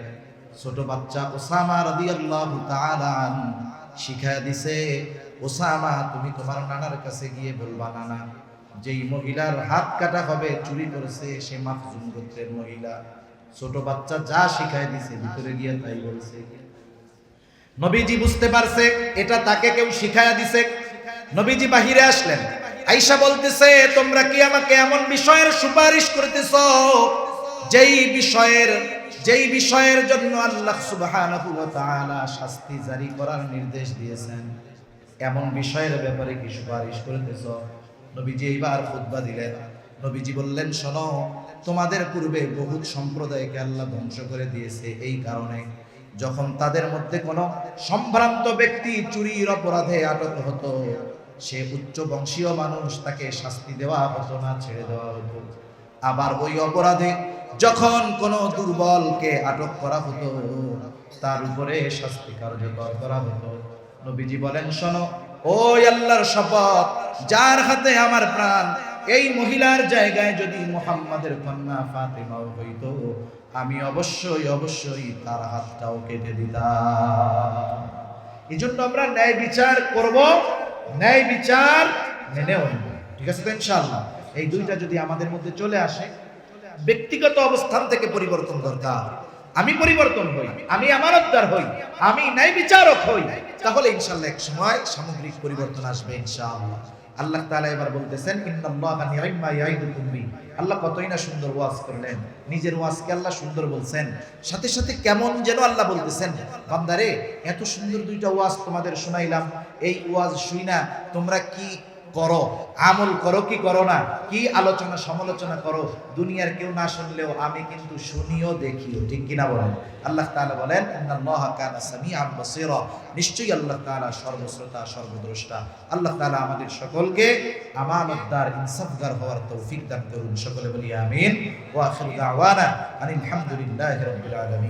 ছোট বাচ্চা ওসামা রাদিয়াল্লাহু তাআলা শিখায়া দিছে, ওসামা তুমি তোমার নানার কাছে গিয়ে বলবা, নানা যেই মহিলার হাত কাটা হবে চুরি করেছে সে মাখজুম গোত্রের মহিলা। ছোট বাচ্চা যা শিখায় দিছে ভিতরে গিয়ে তাই বলছে। নবীজি বুঝতে পারছে এটা তাকে কেউ শিখায়া দিছে। নবীজি বাহিরে আসলেন, আয়েশা বলতেছে, তোমরা কি আমাকে এমন বিষয়ের সুপারিশ করতেছো যেই বিষয়ের জন্য আল্লাহ সুবহানাহু ওয়া তাআলা শাস্তি জারি করার নির্দেশ দিয়েছেন, এমন বিষয়ের ব্যাপারে কি সুপারিশ করতেছো? নবীজি এইবার খুতবা দিলেন, নবীজি বললেন, শোনো, তোমাদের পূর্বে বহুত সম্প্রদায়কে আল্লাহ ধ্বংস করে দিয়েছে এই কারণে যখন তাদের মধ্যে কোনো সম্ভ্রান্ত ব্যক্তি চুরির অপরাধে আটক হতো, সে উচ্চ বংশীয় মানুষ, তাকে শাস্তি দেওয়া হতো না, ছেড়ে দেওয়া হতো। আবার ওই অপরাধে যখন কোনো দুর্বলকে আটক করা হতো, তার উপরে শাস্তি কার্যকর করা হতো। নবীজি বলেন, শোনো, ওই আল্লাহর শপথ, যার হাতে আমার প্রাণ, এই মহিলার জায়গায় যদি মুহাম্মাদের কন্যা ফাতেমাও হইতো, আমি অবশ্যই অবশ্যই তার হাতটাও কেটে দিতাম। এই জন্য আমরা ন্যায় বিচার করব, ন্যায় বিচার মেনেও নেব। ঠিক আছে তো ইনশাআল্লাহ? এই দুইটা যদি আমাদের মধ্যে চলে আসে, ব্যক্তিগত অবস্থান থেকে পরিবর্তন দরকার। আমি পরিবর্তন হই, আমি আমানতদার হই, আমি ন্যায় বিচারক হই, তাহলে ইনশাআল্লাহ এক সময় সামগ্রিক পরিবর্তন আসবে ইনশাআল্লাহ। আল্লাহ তাআলা এবার বলতেছেন, ইন্নাল্লাহা নি'মা ইয়াইদুকুম বি। আল্লাহ কতই না সুন্দর ওয়াজ করলেন, নিজের ওয়াজকে আল্লাহ সুন্দর বলছেন, সাথে সাথে কেমন যেন আল্লাহ বলতেছেন, বান্দারে এত সুন্দর দুইটা ওয়াজ তোমাদের শোনাইলাম, এই ওয়াজ শুইনা তোমরা কি করো, আমল করো কি করো না, কি আলোচনা সমালোচনা করো, দুনিয়ার কেউ না শুনলেও আমি কিন্তু শুনিও দেখিও, ঠিক কিনা বলেন? আল্লাহ তাআলা বলেন, ইন্নাল্লাহা কানা সামিআন বাসীরা, নিশ্চয়ই আল্লাহ তাআলা সর্বশ্রোতা সর্বদ্রষ্টা। আল্লাহ তাআলা আমাদের সকলকে আমানতদার ইনসাফগার হওয়ার তৌফিক দান করুন। সকলে বলি আমিন। ওয়া আখিরু দাওয়ানা আনিল হামদুলিল্লাহি রাব্বিল আলামিন।